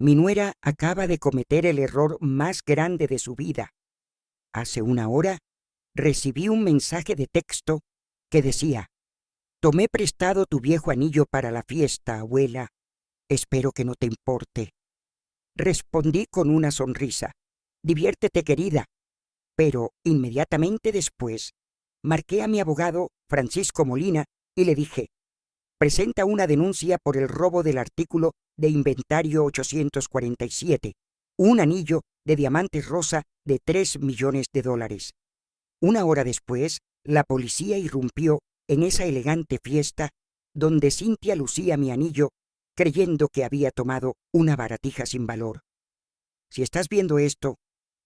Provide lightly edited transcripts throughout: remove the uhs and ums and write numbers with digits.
Mi nuera acaba de cometer el error más grande de su vida. Hace una hora recibí un mensaje de texto que decía: «Tomé prestado tu viejo anillo para la fiesta, abuela. Espero que no te importe». Respondí con una sonrisa: «Diviértete, querida». Pero inmediatamente después marqué a mi abogado, Francisco Molina, y le dije: «Presenta una denuncia por el robo del artículo de inventario 847, un anillo de diamantes rosa de $3 millones». Una hora después, la policía irrumpió en esa elegante fiesta donde Cynthia lucía mi anillo, creyendo que había tomado una baratija sin valor. Si estás viendo esto,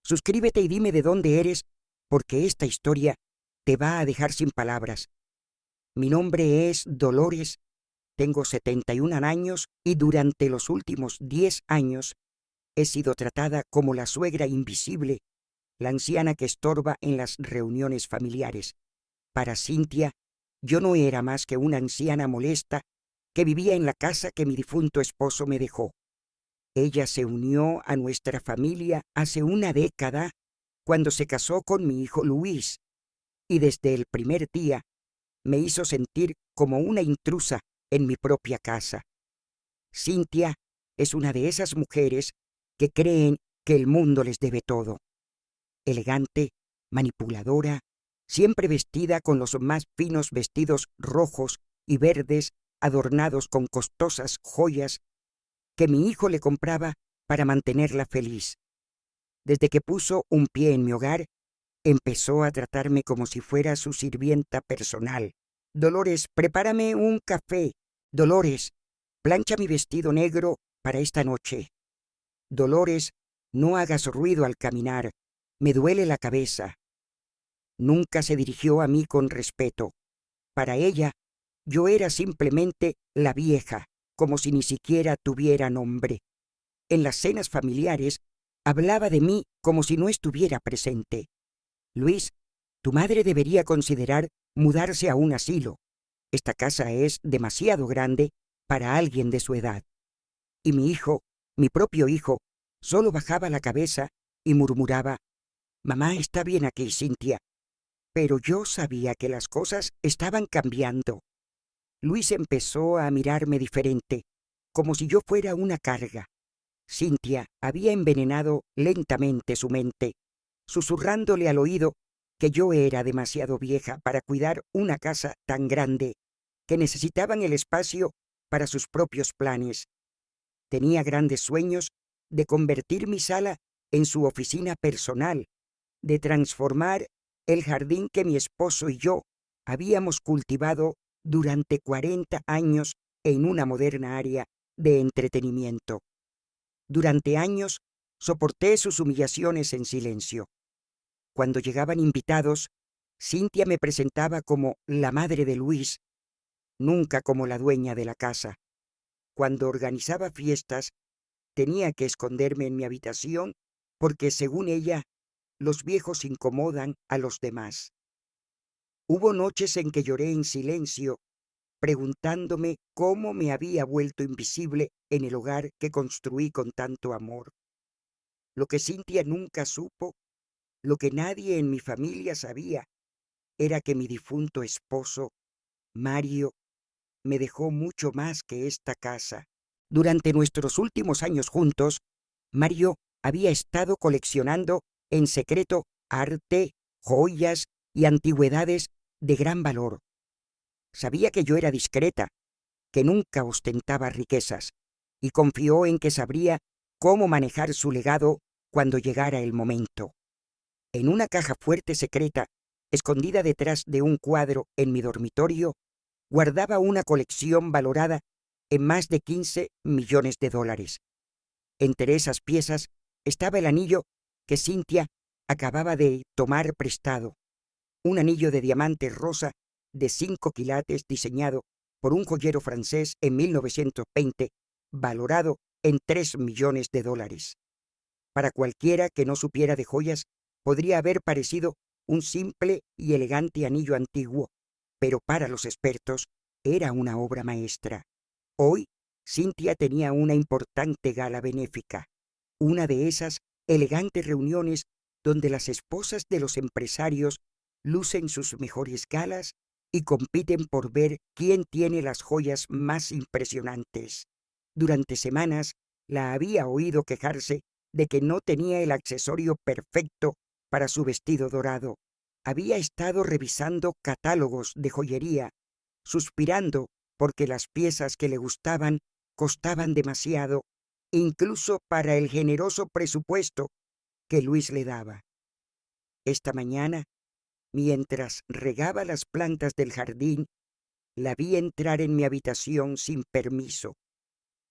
suscríbete y dime de dónde eres, porque esta historia te va a dejar sin palabras. Mi nombre es Dolores, tengo 71 años y durante los últimos 10 años he sido tratada como la suegra invisible, la anciana que estorba en las reuniones familiares. Para Cynthia, yo no era más que una anciana molesta que vivía en la casa que mi difunto esposo me dejó. Ella se unió a nuestra familia hace una década cuando se casó con mi hijo Luis, y desde el primer día me hizo sentir como una intrusa en mi propia casa. Cynthia es una de esas mujeres que creen que el mundo les debe todo. Elegante, manipuladora, siempre vestida con los más finos vestidos rojos y verdes adornados con costosas joyas que mi hijo le compraba para mantenerla feliz. Desde que puso un pie en mi hogar, empezó a tratarme como si fuera su sirvienta personal. «Dolores, prepárame un café. Dolores, plancha mi vestido negro para esta noche. Dolores, no hagas ruido al caminar. Me duele la cabeza». Nunca se dirigió a mí con respeto. Para ella, yo era simplemente la vieja, como si ni siquiera tuviera nombre. En las cenas familiares, hablaba de mí como si no estuviera presente. «Luis, tu madre debería considerar mudarse a un asilo. Esta casa es demasiado grande para alguien de su edad». Y mi hijo, mi propio hijo, solo bajaba la cabeza y murmuraba: «Mamá está bien aquí, Cynthia». Pero yo sabía que las cosas estaban cambiando. Luis empezó a mirarme diferente, como si yo fuera una carga. Cynthia había envenenado lentamente su mente, susurrándole al oído que yo era demasiado vieja para cuidar una casa tan grande, que necesitaban el espacio para sus propios planes. Tenía grandes sueños de convertir mi sala en su oficina personal, de transformar el jardín que mi esposo y yo habíamos cultivado durante 40 años en una moderna área de entretenimiento. Durante años soporté sus humillaciones en silencio. Cuando llegaban invitados, Cynthia me presentaba como la madre de Luis, nunca como la dueña de la casa. Cuando organizaba fiestas, tenía que esconderme en mi habitación porque, según ella, los viejos incomodan a los demás. Hubo noches en que lloré en silencio, preguntándome cómo me había vuelto invisible en el hogar que construí con tanto amor. Lo que Cynthia nunca supo, lo que nadie en mi familia sabía, era que mi difunto esposo, Mario, me dejó mucho más que esta casa. Durante nuestros últimos años juntos, Mario había estado coleccionando en secreto arte, joyas y antigüedades de gran valor. Sabía que yo era discreta, que nunca ostentaba riquezas, y confió en que sabría cómo manejar su legado cuando llegara el momento. En una caja fuerte secreta, escondida detrás de un cuadro en mi dormitorio, guardaba una colección valorada en más de $15 millones. Entre esas piezas estaba el anillo que Cynthia acababa de tomar prestado, un anillo de diamante rosa de 5 quilates diseñado por un joyero francés en 1920, valorado en $3 millones. Para cualquiera que no supiera de joyas, podría haber parecido un simple y elegante anillo antiguo, pero para los expertos era una obra maestra. Hoy Cintia tenía una importante gala benéfica, una de esas elegantes reuniones donde las esposas de los empresarios lucen sus mejores galas y compiten por ver quién tiene las joyas más impresionantes. Durante semanas la había oído quejarse de que no tenía el accesorio perfecto para su vestido dorado. Había estado revisando catálogos de joyería, suspirando porque las piezas que le gustaban costaban demasiado, incluso para el generoso presupuesto que Luis le daba. Esta mañana, mientras regaba las plantas del jardín, la vi entrar en mi habitación sin permiso.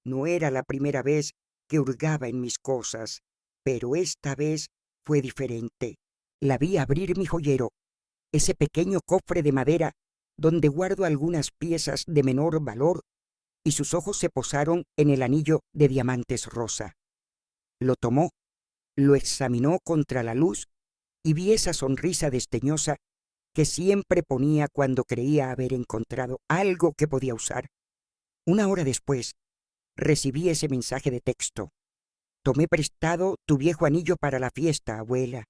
No era la primera vez que hurgaba en mis cosas, pero esta vez fue diferente. La vi abrir mi joyero, ese pequeño cofre de madera donde guardo algunas piezas de menor valor, y sus ojos se posaron en el anillo de diamantes rosa. Lo tomó, lo examinó contra la luz y vi esa sonrisa desdeñosa que siempre ponía cuando creía haber encontrado algo que podía usar. Una hora después, recibí ese mensaje de texto. Tomé prestado tu viejo anillo para la fiesta, abuela.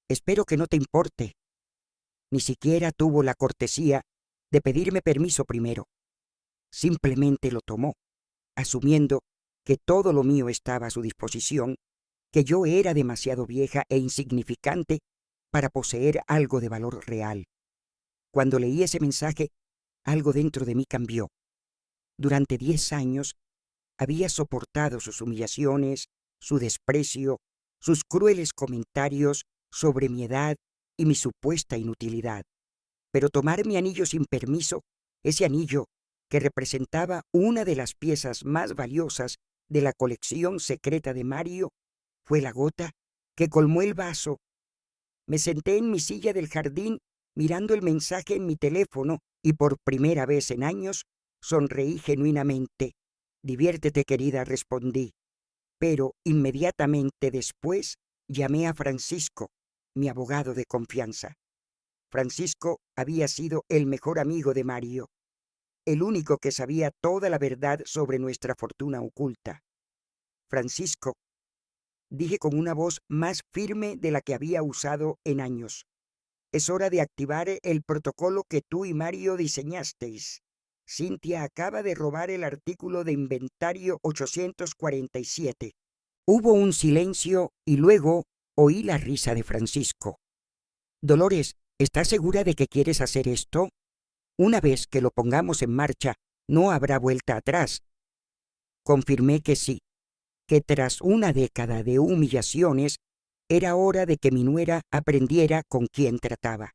Espero que no te importe. Ni siquiera tuvo la cortesía de pedirme permiso primero. Simplemente lo tomó, asumiendo que todo lo mío estaba a su disposición, que yo era demasiado vieja e insignificante para poseer algo de valor real. Cuando leí ese mensaje, algo dentro de mí cambió. Durante 10 años había soportado sus humillaciones, su desprecio, sus crueles comentarios sobre mi edad y mi supuesta inutilidad. Pero tomar mi anillo sin permiso, ese anillo que representaba una de las piezas más valiosas de la colección secreta de Mario, fue la gota que colmó el vaso. Me senté en mi silla del jardín mirando el mensaje en mi teléfono y por primera vez en años sonreí genuinamente. Diviértete, querida, respondí. Pero inmediatamente después llamé a Francisco, mi abogado de confianza. Francisco había sido el mejor amigo de Mario, el único que sabía toda la verdad sobre nuestra fortuna oculta. Francisco, dije con una voz más firme de la que había usado en años, es hora de activar el protocolo que tú y Mario diseñasteis. Cintia acaba de robar el artículo de inventario 847. Hubo un silencio y luego oí la risa de Francisco. Dolores, ¿estás segura de que quieres hacer esto? Una vez que lo pongamos en marcha, no habrá vuelta atrás. Confirmé que sí, que tras una década de humillaciones, era hora de que mi nuera aprendiera con quién trataba.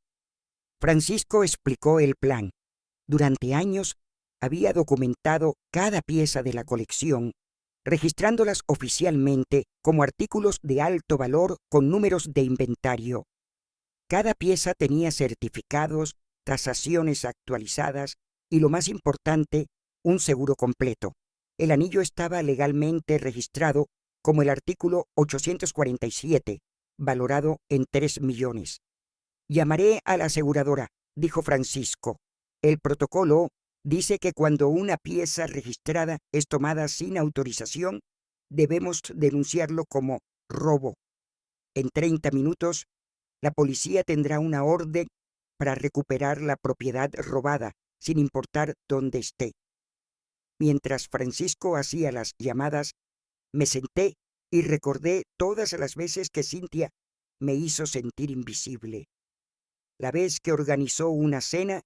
Francisco explicó el plan. Durante años había documentado cada pieza de la colección, registrándolas oficialmente como artículos de alto valor con números de inventario. Cada pieza tenía certificados, tasaciones actualizadas y, lo más importante, un seguro completo. El anillo estaba legalmente registrado como el artículo 847, valorado en 3 millones. Llamaré a la aseguradora, dijo Francisco. El protocolo dice que cuando una pieza registrada es tomada sin autorización, debemos denunciarlo como robo. En 30 minutos, la policía tendrá una orden para recuperar la propiedad robada, sin importar dónde esté. Mientras Francisco hacía las llamadas, me senté y recordé todas las veces que Cintia me hizo sentir invisible. La vez que organizó una cena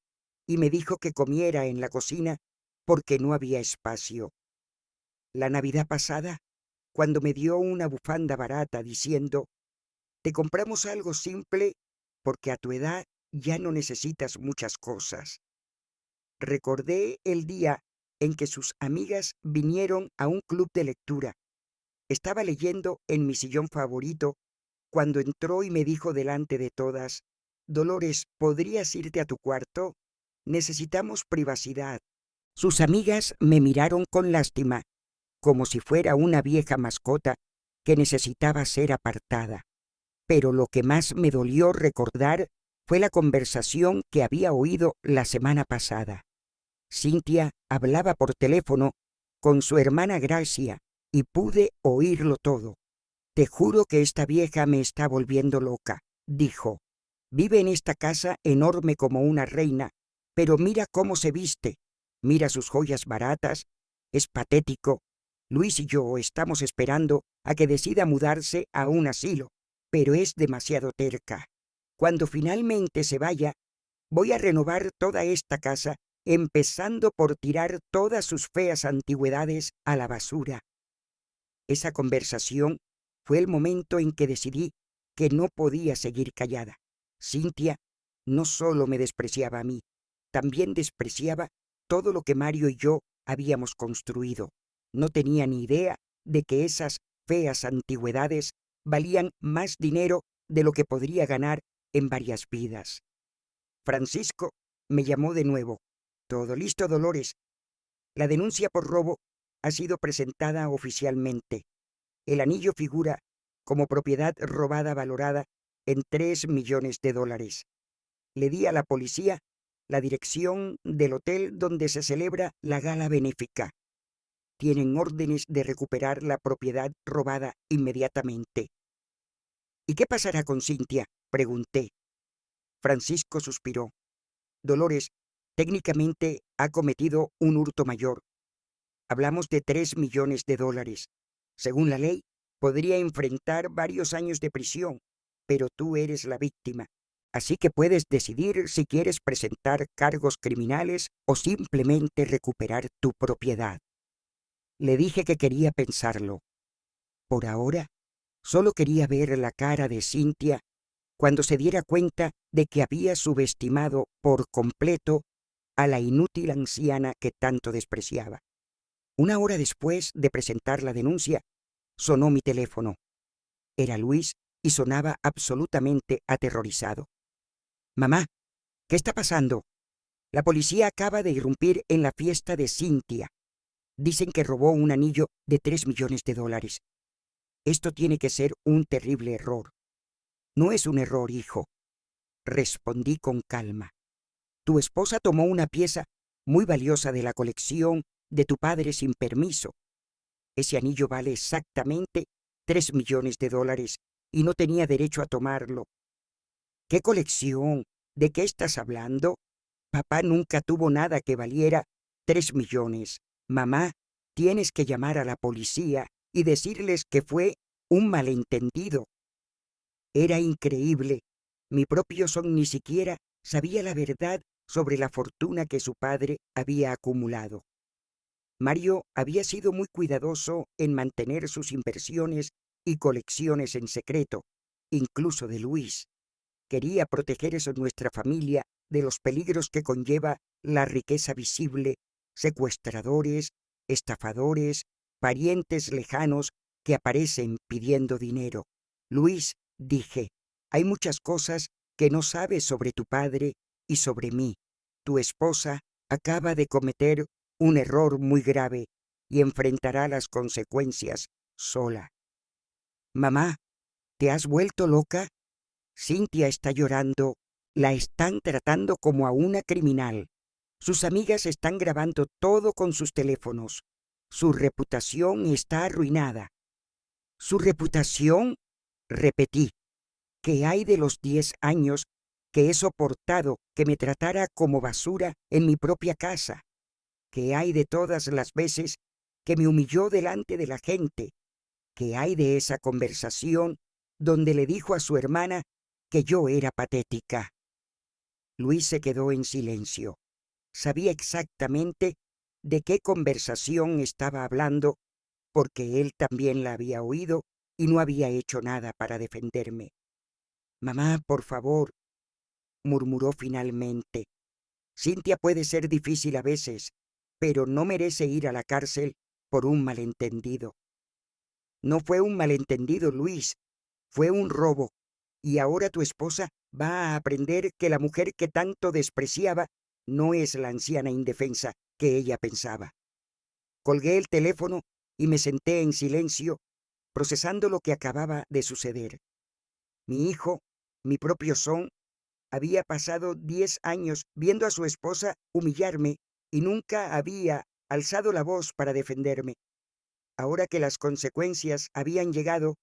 y me dijo que comiera en la cocina porque no había espacio. La Navidad pasada, cuando me dio una bufanda barata diciendo, te compramos algo simple porque a tu edad ya no necesitas muchas cosas. Recordé el día en que sus amigas vinieron a un club de lectura. Estaba leyendo en mi sillón favorito cuando entró y me dijo delante de todas, Dolores, ¿podrías irte a tu cuarto? Necesitamos privacidad. Sus amigas me miraron con lástima, como si fuera una vieja mascota que necesitaba ser apartada. Pero lo que más me dolió recordar fue la conversación que había oído la semana pasada. Cintia hablaba por teléfono con su hermana Gracia y pude oírlo todo. Te juro que esta vieja me está volviendo loca, dijo. Vive en esta casa enorme como una reina, pero mira cómo se viste, mira sus joyas baratas, es patético. Luis y yo estamos esperando a que decida mudarse a un asilo, pero es demasiado terca. Cuando finalmente se vaya, voy a renovar toda esta casa, empezando por tirar todas sus feas antigüedades a la basura. Esa conversación fue el momento en que decidí que no podía seguir callada. Cintia no solo me despreciaba a mí, también despreciaba todo lo que Mario y yo habíamos construido. No tenía ni idea de que esas feas antigüedades valían más dinero de lo que podría ganar en varias vidas. Francisco me llamó de nuevo. Todo listo, Dolores. La denuncia por robo ha sido presentada oficialmente. El anillo figura como propiedad robada valorada en $3 millones. Le di a la policía la dirección del hotel donde se celebra la gala benéfica. Tienen órdenes de recuperar la propiedad robada inmediatamente. ¿Y qué pasará con Cintia?, pregunté. Francisco suspiró. Dolores técnicamente ha cometido un hurto mayor. Hablamos de $3 millones. Según la ley, podría enfrentar varios años de prisión, pero tú eres la víctima. Así que puedes decidir si quieres presentar cargos criminales o simplemente recuperar tu propiedad. Le dije que quería pensarlo. Por ahora, solo quería ver la cara de Cintia cuando se diera cuenta de que había subestimado por completo a la inútil anciana que tanto despreciaba. Una hora después de presentar la denuncia, sonó mi teléfono. Era Luis y sonaba absolutamente aterrorizado. Mamá, ¿qué está pasando? La policía acaba de irrumpir en la fiesta de Cintia. Dicen que robó un anillo de $3 millones. Esto tiene que ser un terrible error. No es un error, hijo, respondí con calma. Tu esposa tomó una pieza muy valiosa de la colección de tu padre sin permiso. Ese anillo vale exactamente $3 millones y no tenía derecho a tomarlo. ¿Qué colección? ¿De qué estás hablando? Papá nunca tuvo nada que valiera $3 millones. Mamá, tienes que llamar a la policía y decirles que fue un malentendido. Era increíble. Mi propio son ni siquiera sabía la verdad sobre la fortuna que su padre había acumulado. Mario había sido muy cuidadoso en mantener sus inversiones y colecciones en secreto, incluso de Luis. Quería proteger a nuestra familia de los peligros que conlleva la riqueza visible, secuestradores, estafadores, parientes lejanos que aparecen pidiendo dinero. Luis, dije, hay muchas cosas que no sabes sobre tu padre y sobre mí. Tu esposa acaba de cometer un error muy grave y enfrentará las consecuencias sola. Mamá, ¿te has vuelto loca? Cintia está llorando. La están tratando como a una criminal. Sus amigas están grabando todo con sus teléfonos. Su reputación está arruinada. ¿Su reputación? Repetí. ¿Qué hay de los 10 años que he soportado que me tratara como basura en mi propia casa? ¿Qué hay de todas las veces que me humilló delante de la gente? ¿Qué hay de esa conversación donde le dijo a su hermana que yo era patética? Luis se quedó en silencio. Sabía exactamente de qué conversación estaba hablando, porque él también la había oído y no había hecho nada para defenderme. Mamá, por favor, murmuró finalmente. Cintia puede ser difícil a veces, pero no merece ir a la cárcel por un malentendido. No fue un malentendido, Luis, fue un robo, y ahora tu esposa va a aprender que la mujer que tanto despreciaba no es la anciana indefensa que ella pensaba. Colgué el teléfono y me senté en silencio, procesando lo que acababa de suceder. Mi hijo, mi propio son, había pasado 10 años viendo a su esposa humillarme y nunca había alzado la voz para defenderme. Ahora que las consecuencias habían llegado,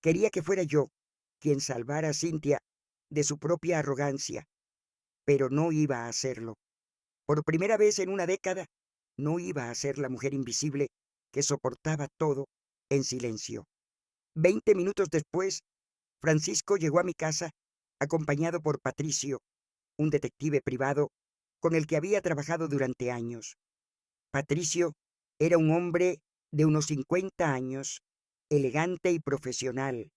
quería que fuera yo quien salvara a Cynthia de su propia arrogancia, pero no iba a hacerlo. Por primera vez en una década, no iba a ser la mujer invisible que soportaba todo en silencio. 20 minutos después, Francisco llegó a mi casa acompañado por Patricio, un detective privado con el que había trabajado durante años. Patricio era un hombre de unos 50 años, elegante y profesional,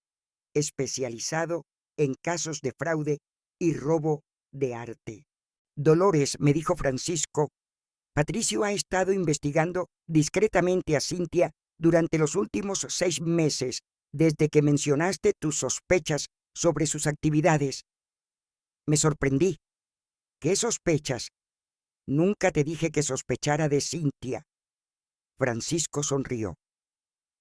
especializado en casos de fraude y robo de arte. Dolores, me dijo Francisco, Patricio ha estado investigando discretamente a Cynthia durante los últimos 6 meses, desde que mencionaste tus sospechas sobre sus actividades. Me sorprendí. ¿Qué sospechas? Nunca te dije que sospechara de Cynthia. Francisco sonrió.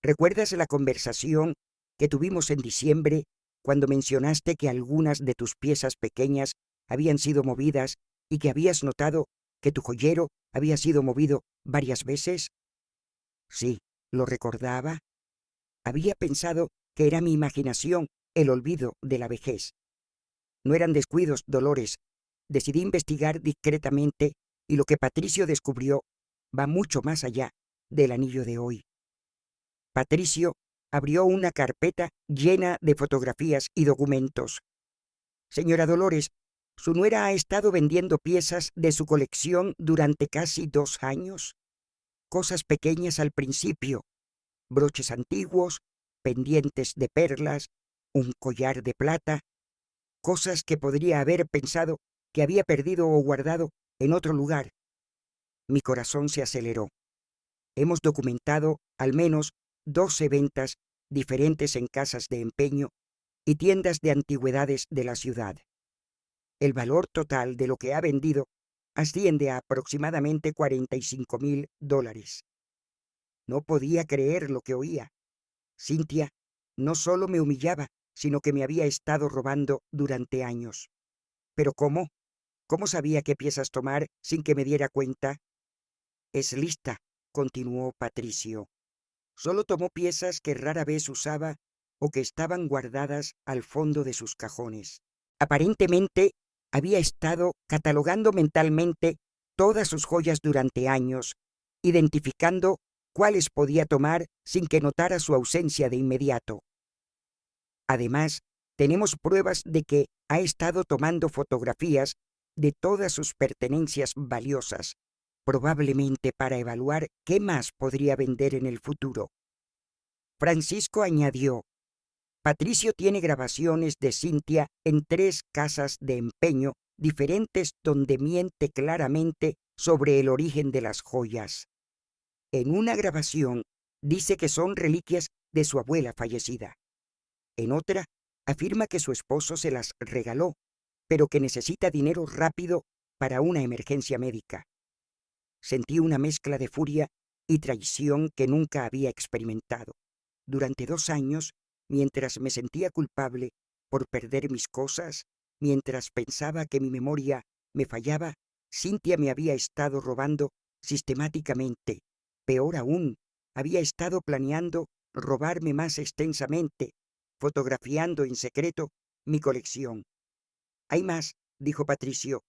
¿Recuerdas la conversación que tuvimos en diciembre cuando mencionaste que algunas de tus piezas pequeñas habían sido movidas y que habías notado que tu joyero había sido movido varias veces? Sí, lo recordaba. Había pensado que era mi imaginación, el olvido de la vejez. No eran descuidos, Dolores. Decidí investigar discretamente y lo que Patricio descubrió va mucho más allá del anillo de hoy. Patricio abrió una carpeta llena de fotografías y documentos. Señora Dolores, su nuera ha estado vendiendo piezas de su colección durante casi 2 años. Cosas pequeñas al principio, broches antiguos, pendientes de perlas, un collar de plata, cosas que podría haber pensado que había perdido o guardado en otro lugar. Mi corazón se aceleró. Hemos documentado al menos 12 ventas diferentes en casas de empeño y tiendas de antigüedades de la ciudad. El valor total de lo que ha vendido asciende a aproximadamente $45,000. No podía creer lo que oía. Cynthia no solo me humillaba, sino que me había estado robando durante años. ¿Pero cómo? ¿Cómo sabía qué piezas tomar sin que me diera cuenta? Es lista, continuó Patricio. Solo tomó piezas que rara vez usaba o que estaban guardadas al fondo de sus cajones. Aparentemente, había estado catalogando mentalmente todas sus joyas durante años, identificando cuáles podía tomar sin que notara su ausencia de inmediato. Además, tenemos pruebas de que ha estado tomando fotografías de todas sus pertenencias valiosas, probablemente para evaluar qué más podría vender en el futuro. Francisco añadió, Patricio tiene grabaciones de Cynthia en 3 casas de empeño diferentes donde miente claramente sobre el origen de las joyas. En una grabación dice que son reliquias de su abuela fallecida. En otra, afirma que su esposo se las regaló, pero que necesita dinero rápido para una emergencia médica. Sentí una mezcla de furia y traición que nunca había experimentado. Durante 2 años, mientras me sentía culpable por perder mis cosas, mientras pensaba que mi memoria me fallaba, Cynthia me había estado robando sistemáticamente. Peor aún, había estado planeando robarme más extensamente, fotografiando en secreto mi colección. Hay más, dijo Patricio.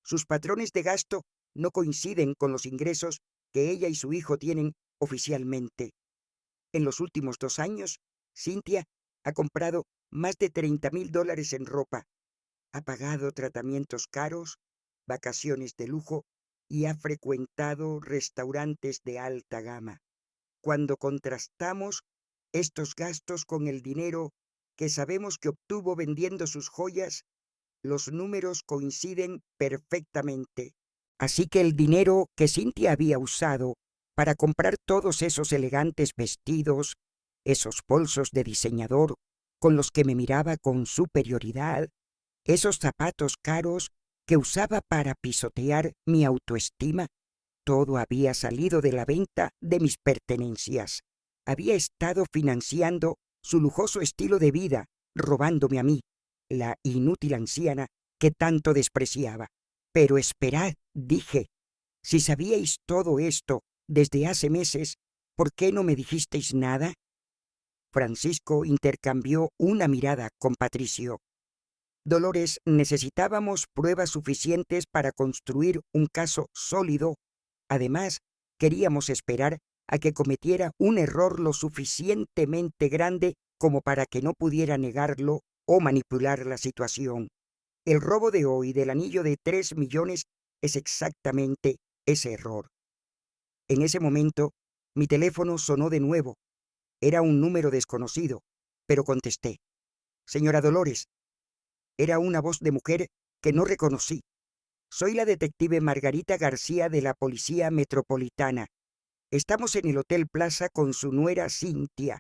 Sus patrones de gasto no coinciden con los ingresos que ella y su hijo tienen oficialmente. En los últimos 2 años, Cynthia ha comprado más de $30,000 en ropa, ha pagado tratamientos caros, vacaciones de lujo y ha frecuentado restaurantes de alta gama. Cuando contrastamos estos gastos con el dinero que sabemos que obtuvo vendiendo sus joyas, los números coinciden perfectamente. Así que el dinero que Cynthia había usado para comprar todos esos elegantes vestidos, esos bolsos de diseñador con los que me miraba con superioridad, esos zapatos caros que usaba para pisotear mi autoestima, todo había salido de la venta de mis pertenencias. Había estado financiando su lujoso estilo de vida, robándome a mí, la inútil anciana que tanto despreciaba. Pero esperad, dije, si sabíais todo esto desde hace meses, ¿por qué no me dijisteis nada? Francisco intercambió una mirada con Patricio. Dolores, necesitábamos pruebas suficientes para construir un caso sólido. Además, queríamos esperar a que cometiera un error lo suficientemente grande como para que no pudiera negarlo o manipular la situación. El robo de hoy del anillo de 3 millones es exactamente ese error. En ese momento, mi teléfono sonó de nuevo. Era un número desconocido, pero contesté. Señora Dolores, era una voz de mujer que no reconocí. Soy la detective Margarita García de la Policía Metropolitana. Estamos en el Hotel Plaza con su nuera Cintia.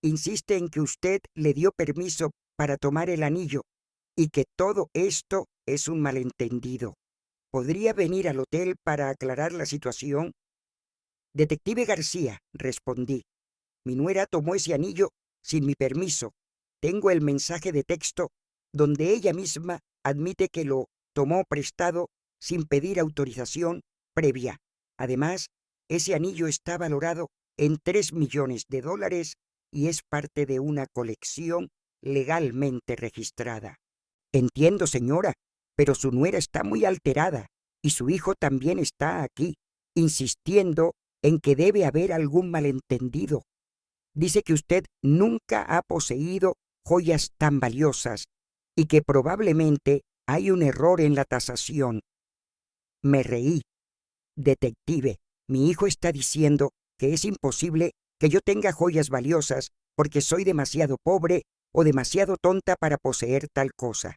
Insiste en que usted le dio permiso para tomar el anillo y que todo esto es un malentendido. ¿Podría venir al hotel para aclarar la situación? Detective García, respondí. Mi nuera tomó ese anillo sin mi permiso. Tengo el mensaje de texto donde ella misma admite que lo tomó prestado sin pedir autorización previa. Además, ese anillo está valorado en 3 millones de dólares y es parte de una colección legalmente registrada. Entiendo, señora, pero su nuera está muy alterada y su hijo también está aquí, insistiendo en que debe haber algún malentendido. Dice que usted nunca ha poseído joyas tan valiosas y que probablemente hay un error en la tasación. Me reí. Detective, mi hijo está diciendo que es imposible que yo tenga joyas valiosas porque soy demasiado pobre o demasiado tonta para poseer tal cosa.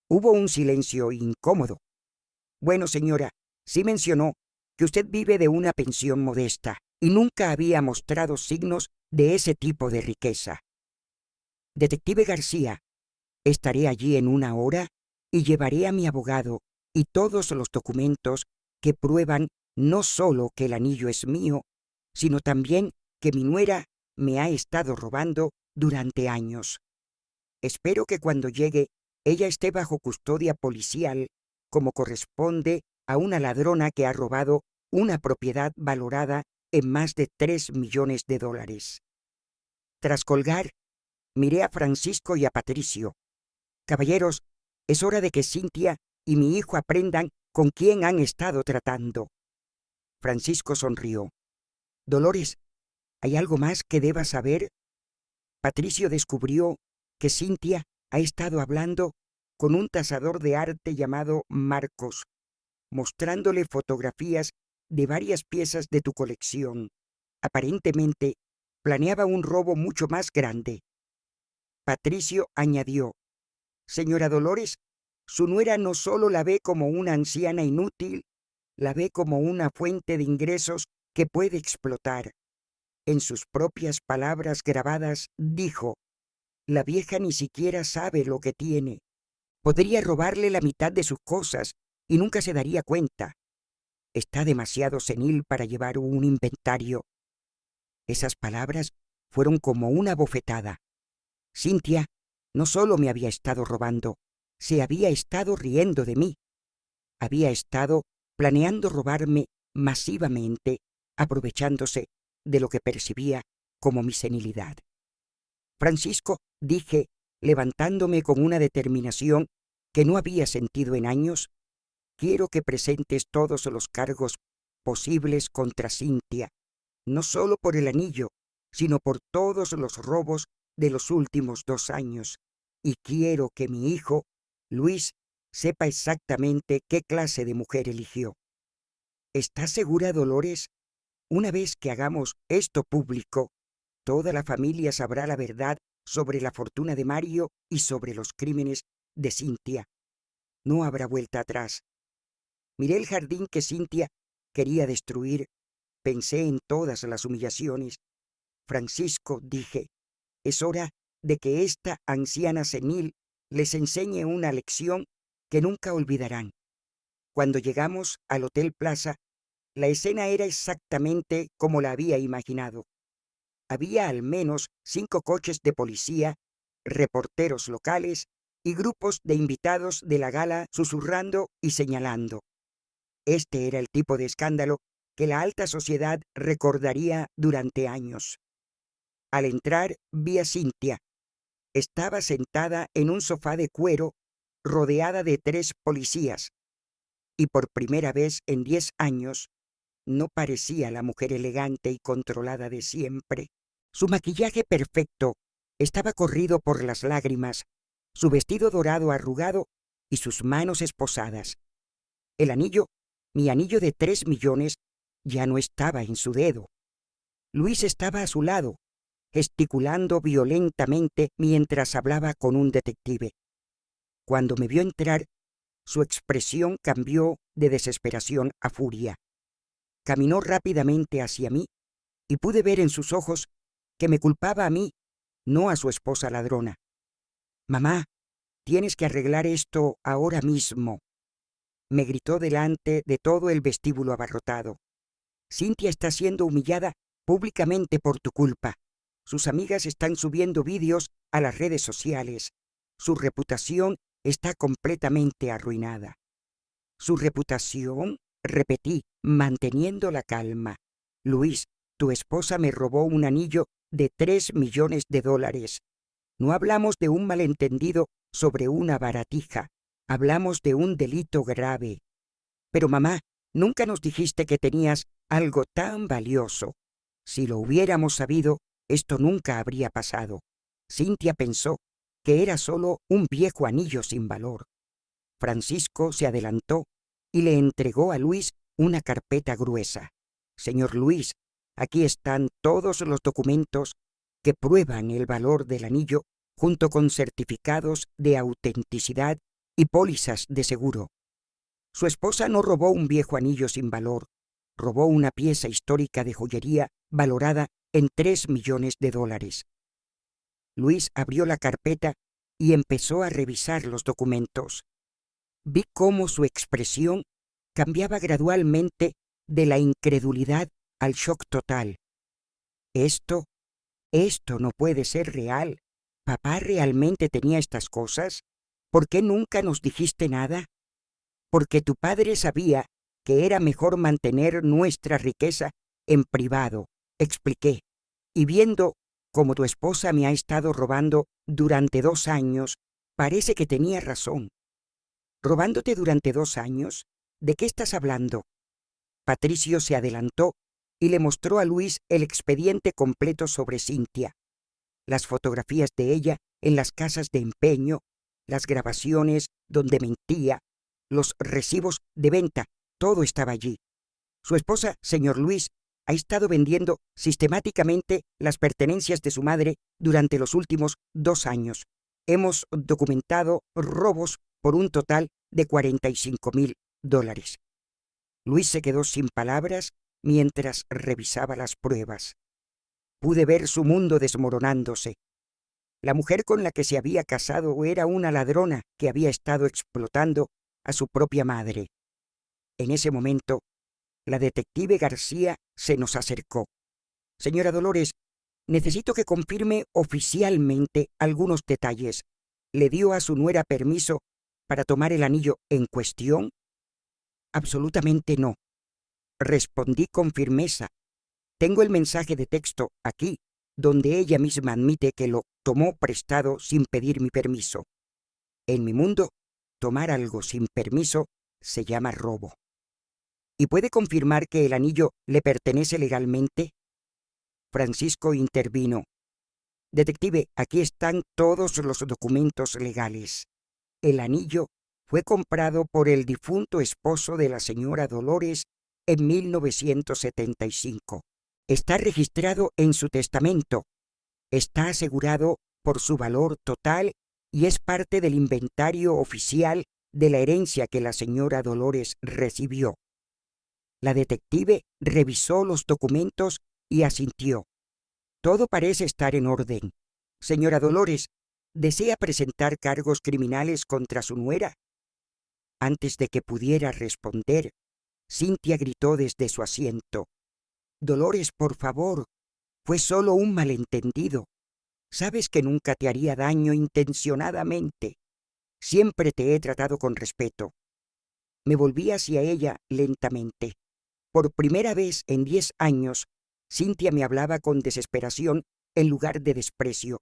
Hubo un silencio incómodo. Bueno, señora, sí mencionó que usted vive de una pensión modesta y nunca había mostrado signos de ese tipo de riqueza. Detective García, estaré allí en 1 hora y llevaré a mi abogado y todos los documentos que prueban no solo que el anillo es mío, sino también que mi nuera me ha estado robando durante años. Espero que cuando llegue ella esté bajo custodia policial, como corresponde a una ladrona que ha robado una propiedad valorada en más de 3 millones de dólares. Tras colgar, miré a Francisco y a Patricio. Caballeros, es hora de que Cintia y mi hijo aprendan con quién han estado tratando. Francisco sonrió. Dolores, ¿hay algo más que deba saber? Patricio descubrió que Cintia ha estado hablando con un tasador de arte llamado Marcos, mostrándole fotografías de varias piezas de tu colección. Aparentemente, planeaba un robo mucho más grande. Patricio añadió, Señora Dolores, su nuera no solo la ve como una anciana inútil, la ve como una fuente de ingresos que puede explotar. En sus propias palabras grabadas, dijo, la vieja ni siquiera sabe lo que tiene. Podría robarle la mitad de sus cosas y nunca se daría cuenta. Está demasiado senil para llevar un inventario. Esas palabras fueron como una bofetada. Cintia no solo me había estado robando, se había estado riendo de mí. Había estado planeando robarme masivamente, aprovechándose de lo que percibía como mi senilidad. Francisco, dije, levantándome con una determinación que no había sentido en años, quiero que presentes todos los cargos posibles contra Cintia, no solo por el anillo, sino por todos los robos de los últimos 2 años, y quiero que mi hijo, Luis, sepa exactamente qué clase de mujer eligió. ¿Estás segura, Dolores? Una vez que hagamos esto público, toda la familia sabrá la verdad sobre la fortuna de Mario y sobre los crímenes de Cintia. No habrá vuelta atrás. Miré el jardín que Cintia quería destruir. Pensé en todas las humillaciones. Francisco, dije, es hora de que esta anciana senil les enseñe una lección que nunca olvidarán. Cuando llegamos al Hotel Plaza, la escena era exactamente como la había imaginado. Había al menos 5 coches de policía, reporteros locales y grupos de invitados de la gala susurrando y señalando. Este era el tipo de escándalo que la alta sociedad recordaría durante años. Al entrar vi a Cynthia. Estaba sentada en un sofá de cuero, rodeada de 3 policías, y por primera vez en 10 años no parecía la mujer elegante y controlada de siempre. Su maquillaje perfecto estaba corrido por las lágrimas, su vestido dorado arrugado y sus manos esposadas. El anillo, mi anillo de 3 millones, ya no estaba en su dedo. Luis estaba a su lado, gesticulando violentamente mientras hablaba con un detective. Cuando me vio entrar, su expresión cambió de desesperación a furia. Caminó rápidamente hacia mí y pude ver en sus ojos que me culpaba a mí, no a su esposa ladrona. «Mamá, tienes que arreglar esto ahora mismo», me gritó delante de todo el vestíbulo abarrotado. «Cynthia está siendo humillada públicamente por tu culpa. Sus amigas están subiendo vídeos a las redes sociales. Su reputación está completamente arruinada». «¿Su reputación?», repetí, manteniendo la calma. «Luis, tu esposa me robó un anillo de 3 millones de dólares. No hablamos de un malentendido sobre una baratija. Hablamos de un delito grave. Pero mamá, nunca nos dijiste que tenías algo tan valioso. Si lo hubiéramos sabido, esto nunca habría pasado». Cynthia pensó que era solo un viejo anillo sin valor. Francisco se adelantó y le entregó a Luis una carpeta gruesa. «Señor Luis, aquí están todos los documentos que prueban el valor del anillo, junto con certificados de autenticidad y pólizas de seguro. Su esposa no robó un viejo anillo sin valor, robó una pieza histórica de joyería valorada en 3 millones de dólares. Luis abrió la carpeta y empezó a revisar los documentos. Vi cómo su expresión cambiaba gradualmente de la incredulidad al shock total. Esto no puede ser real. ¿Papá realmente tenía estas cosas? ¿Por qué nunca nos dijiste nada? Porque tu padre sabía que era mejor mantener nuestra riqueza en privado, expliqué, y viendo cómo tu esposa me ha estado robando durante 2 años, parece que tenía razón. ¿Robándote durante 2 años? ¿De qué estás hablando? Patricio se adelantó y le mostró a Luis el expediente completo sobre Cynthia. Las fotografías de ella en las casas de empeño, las grabaciones donde mentía, los recibos de venta, todo estaba allí. Su esposa, señor Luis, ha estado vendiendo sistemáticamente las pertenencias de su madre durante los últimos 2 años. Hemos documentado robos por un total de $45,000. Luis se quedó sin palabras mientras revisaba las pruebas. Pude ver su mundo desmoronándose. La mujer con la que se había casado era una ladrona que había estado explotando a su propia madre. En ese momento, la detective García se nos acercó. «Señora Dolores, necesito que confirme oficialmente algunos detalles. ¿Le dio a su nuera permiso para tomar el anillo en cuestión?» «Absolutamente no», respondí con firmeza. «Tengo el mensaje de texto aquí, donde ella misma admite que lo tomó prestado sin pedir mi permiso. En mi mundo, tomar algo sin permiso se llama robo». «¿Y puede confirmar que el anillo le pertenece legalmente?» Francisco intervino. «Detective, aquí están todos los documentos legales. El anillo fue comprado por el difunto esposo de la señora Dolores en 1975. Está registrado en su testamento. Está asegurado por su valor total y es parte del inventario oficial de la herencia que la señora Dolores recibió». La detective revisó los documentos y asintió. «Todo parece estar en orden. Señora Dolores, ¿desea presentar cargos criminales contra su nuera?» Antes de que pudiera responder, Cynthia gritó desde su asiento. «Dolores, por favor, fue solo un malentendido. Sabes que nunca te haría daño intencionadamente. Siempre te he tratado con respeto». Me volví hacia ella lentamente. Por primera vez en 10 años, Cynthia me hablaba con desesperación en lugar de desprecio.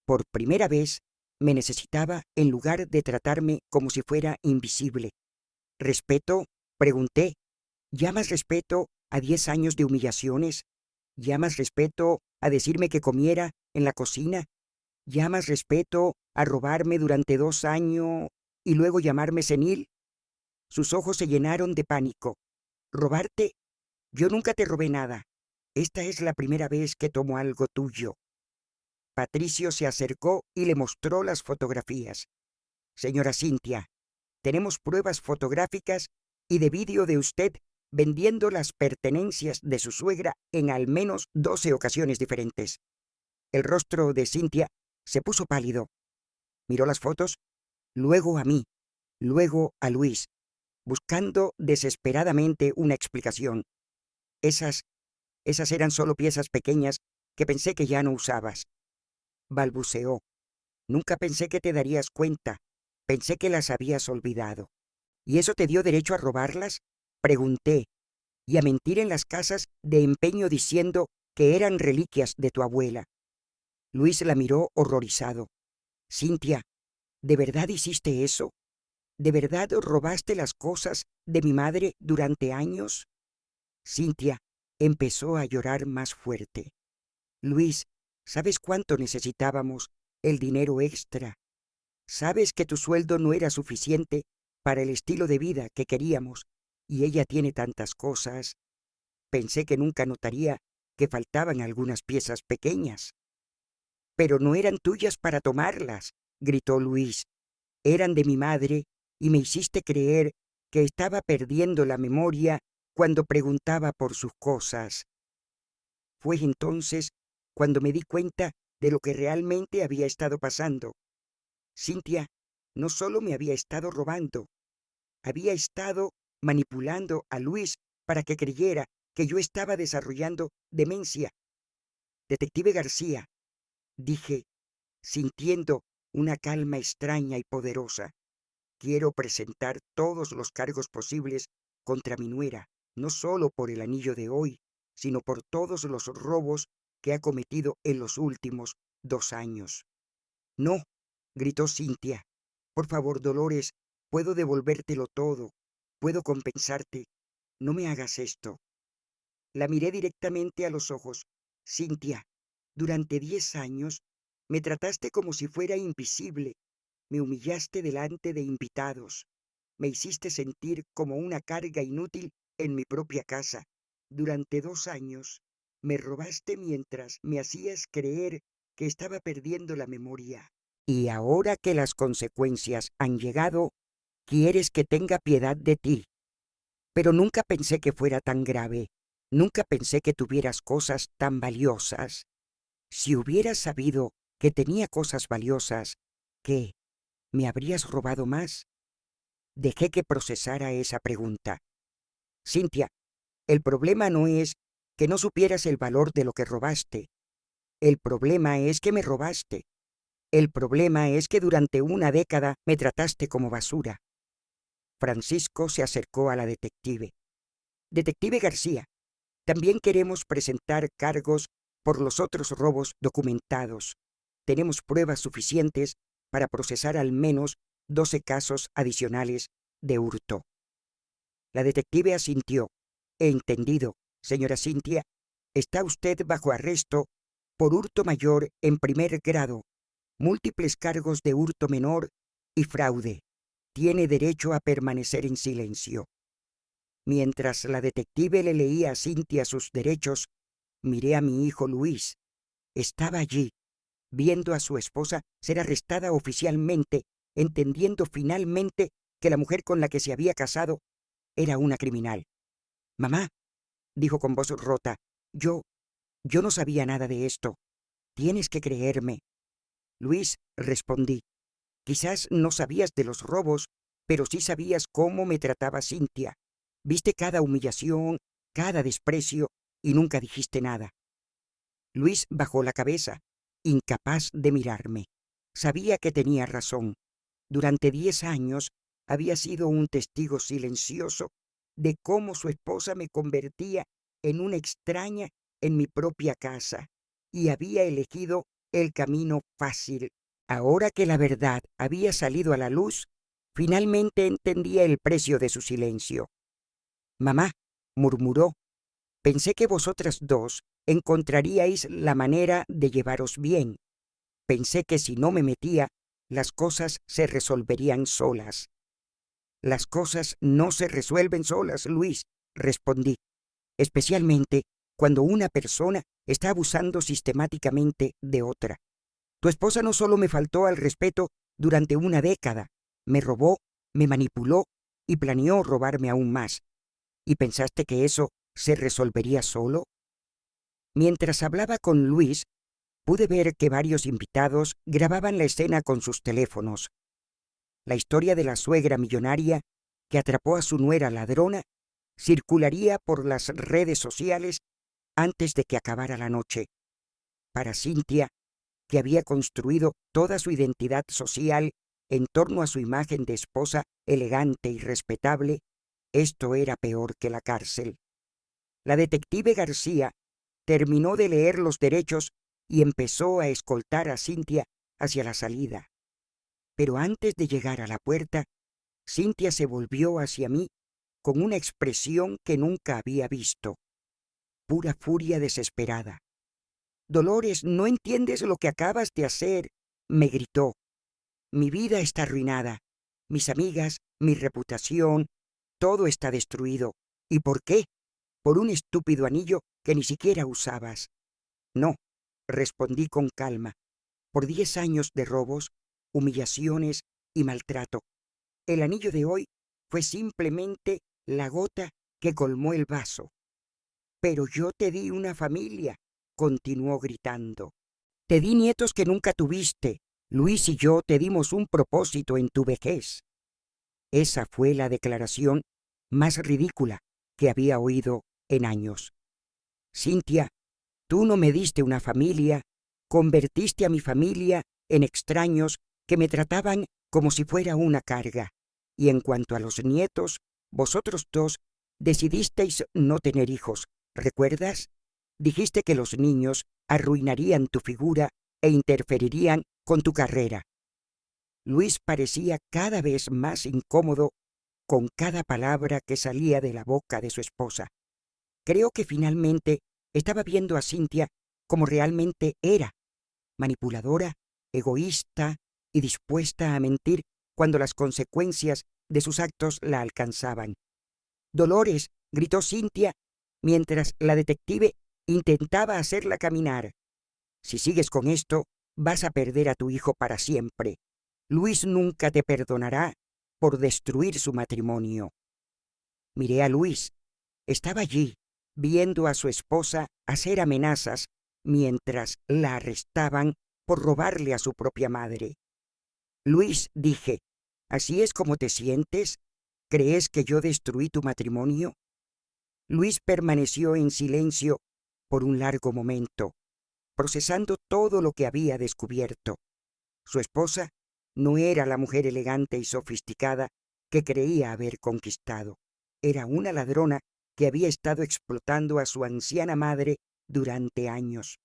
Por primera vez me necesitaba en lugar de tratarme como si fuera invisible. ¿Respeto? Pregunté. ¿Llamas respeto a 10 años de humillaciones? ¿Llamas respeto a decirme que comiera en la cocina? ¿Llamas respeto a robarme durante 2 años y luego llamarme senil? Sus ojos se llenaron de pánico. ¿Robarte? Yo nunca te robé nada. Esta es la primera vez que tomo algo tuyo. Patricio se acercó y le mostró las fotografías. Señora Cynthia, tenemos pruebas fotográficas y de vídeo de usted vendiendo las pertenencias de su suegra en al menos 12 ocasiones diferentes. El rostro de Cynthia se puso pálido. Miró las fotos, luego a mí, luego a Luis, buscando desesperadamente una explicación. Esas eran solo piezas pequeñas que pensé que ya no usabas. Balbuceó. Nunca pensé que te darías cuenta. Pensé que las habías olvidado. ¿Y eso te dio derecho a robarlas? Pregunté. Y a mentir en las casas de empeño diciendo que eran reliquias de tu abuela. Luis la miró horrorizado. Cynthia, ¿de verdad hiciste eso? ¿De verdad robaste las cosas de mi madre durante años? Cynthia empezó a llorar más fuerte. Luis, ¿sabes cuánto necesitábamos el dinero extra? ¿Sabes que tu sueldo no era suficiente para el estilo de vida que queríamos y ella tiene tantas cosas? Pensé que nunca notaría que faltaban algunas piezas pequeñas. Pero no eran tuyas para tomarlas, gritó Luis. Eran de mi madre y me hiciste creer que estaba perdiendo la memoria cuando preguntaba por sus cosas. Fue entonces cuando me di cuenta de lo que realmente había estado pasando. Cynthia no solo me había estado robando, había estado manipulando a Luis para que creyera que yo estaba desarrollando demencia. Detective García, dije, sintiendo una calma extraña y poderosa, quiero presentar todos los cargos posibles contra mi nuera, no solo por el anillo de hoy, sino por todos los robos que ha cometido en los últimos 2 años. No, gritó Cynthia. Por favor, Dolores, puedo devolvértelo todo, puedo compensarte. No me hagas esto. La miré directamente a los ojos. Cynthia, durante 10 años me trataste como si fuera invisible, me humillaste delante de invitados, me hiciste sentir como una carga inútil en mi propia casa. Durante 2 años me robaste mientras me hacías creer que estaba perdiendo la memoria. Y ahora que las consecuencias han llegado, quieres que tenga piedad de ti. Pero nunca pensé que fuera tan grave. Nunca pensé que tuvieras cosas tan valiosas. Si hubieras sabido que tenía cosas valiosas, ¿qué? ¿Me habrías robado más? Dejé que procesara esa pregunta. Cynthia, el problema no es que no supieras el valor de lo que robaste. El problema es que me robaste. El problema es que durante una década me trataste como basura. Francisco se acercó a la detective. Detective García, también queremos presentar cargos por los otros robos documentados. Tenemos pruebas suficientes para procesar al menos 12 casos adicionales de hurto. La detective asintió. He entendido, señora Cynthia. Está usted bajo arresto por hurto mayor en primer grado, múltiples cargos de hurto menor y fraude. Tiene derecho a permanecer en silencio. Mientras la detective le leía a Cynthia sus derechos, miré a mi hijo Luis. Estaba allí, viendo a su esposa ser arrestada oficialmente, entendiendo finalmente que la mujer con la que se había casado era una criminal. Mamá, dijo con voz rota, yo no sabía nada de esto. Tienes que creerme. Luis, respondí, quizás no sabías de los robos, pero sí sabías cómo me trataba Cynthia. Viste cada humillación, cada desprecio, y nunca dijiste nada. Luis bajó la cabeza, incapaz de mirarme. Sabía que tenía razón. Durante 10 años había sido un testigo silencioso de cómo su esposa me convertía en una extraña en mi propia casa y había elegido el camino fácil. Ahora que la verdad había salido a la luz, finalmente entendía el precio de su silencio. Mamá, murmuró, pensé que vosotras dos encontraríais la manera de llevaros bien. Pensé que si no me metía, las cosas se resolverían solas. Las cosas no se resuelven solas, Luis, respondí, especialmente cuando una persona está abusando sistemáticamente de otra. Tu esposa no solo me faltó al respeto durante una década, me robó, me manipuló y planeó robarme aún más. ¿Y pensaste que eso se resolvería solo? Mientras hablaba con Luis, pude ver que varios invitados grababan la escena con sus teléfonos. La historia de la suegra millonaria que atrapó a su nuera ladrona circularía por las redes sociales antes de que acabara la noche. Para Cynthia, que había construido toda su identidad social en torno a su imagen de esposa elegante y respetable, esto era peor que la cárcel. La detective García terminó de leer los derechos y empezó a escoltar a Cynthia hacia la salida. Pero antes de llegar a la puerta, Cynthia se volvió hacia mí con una expresión que nunca había visto. Pura furia desesperada. «Dolores, no entiendes lo que acabas de hacer», me gritó. «Mi vida está arruinada. Mis amigas, mi reputación, todo está destruido. ¿Y por qué? Por un estúpido anillo que ni siquiera usabas». «No», respondí con calma, «por 10 años de robos, humillaciones y maltrato. El anillo de hoy fue simplemente la gota que colmó el vaso». «Pero yo te di una familia», continuó gritando. «Te di nietos que nunca tuviste. Luis y yo te dimos un propósito en tu vejez». Esa fue la declaración más ridícula que había oído en años. «Cynthia, tú no me diste una familia, convertiste a mi familia en extraños que me trataban como si fuera una carga. Y en cuanto a los nietos, vosotros dos decidisteis no tener hijos, ¿recuerdas? Dijiste que los niños arruinarían tu figura e interferirían con tu carrera». Luis parecía cada vez más incómodo con cada palabra que salía de la boca de su esposa. Creo que finalmente estaba viendo a Cynthia como realmente era, manipuladora, egoísta y dispuesta a mentir cuando las consecuencias de sus actos la alcanzaban. «Dolores», gritó Cynthia mientras la detective intentaba hacerla caminar. «Si sigues con esto, vas a perder a tu hijo para siempre. Luis nunca te perdonará por destruir su matrimonio». Miré a Luis. Estaba allí, viendo a su esposa hacer amenazas mientras la arrestaban por robarle a su propia madre. «Luis», dije, «¿así es como te sientes? ¿Crees que yo destruí tu matrimonio?» Luis permaneció en silencio por un largo momento, procesando todo lo que había descubierto. Su esposa no era la mujer elegante y sofisticada que creía haber conquistado. Era una ladrona que había estado explotando a su anciana madre durante años,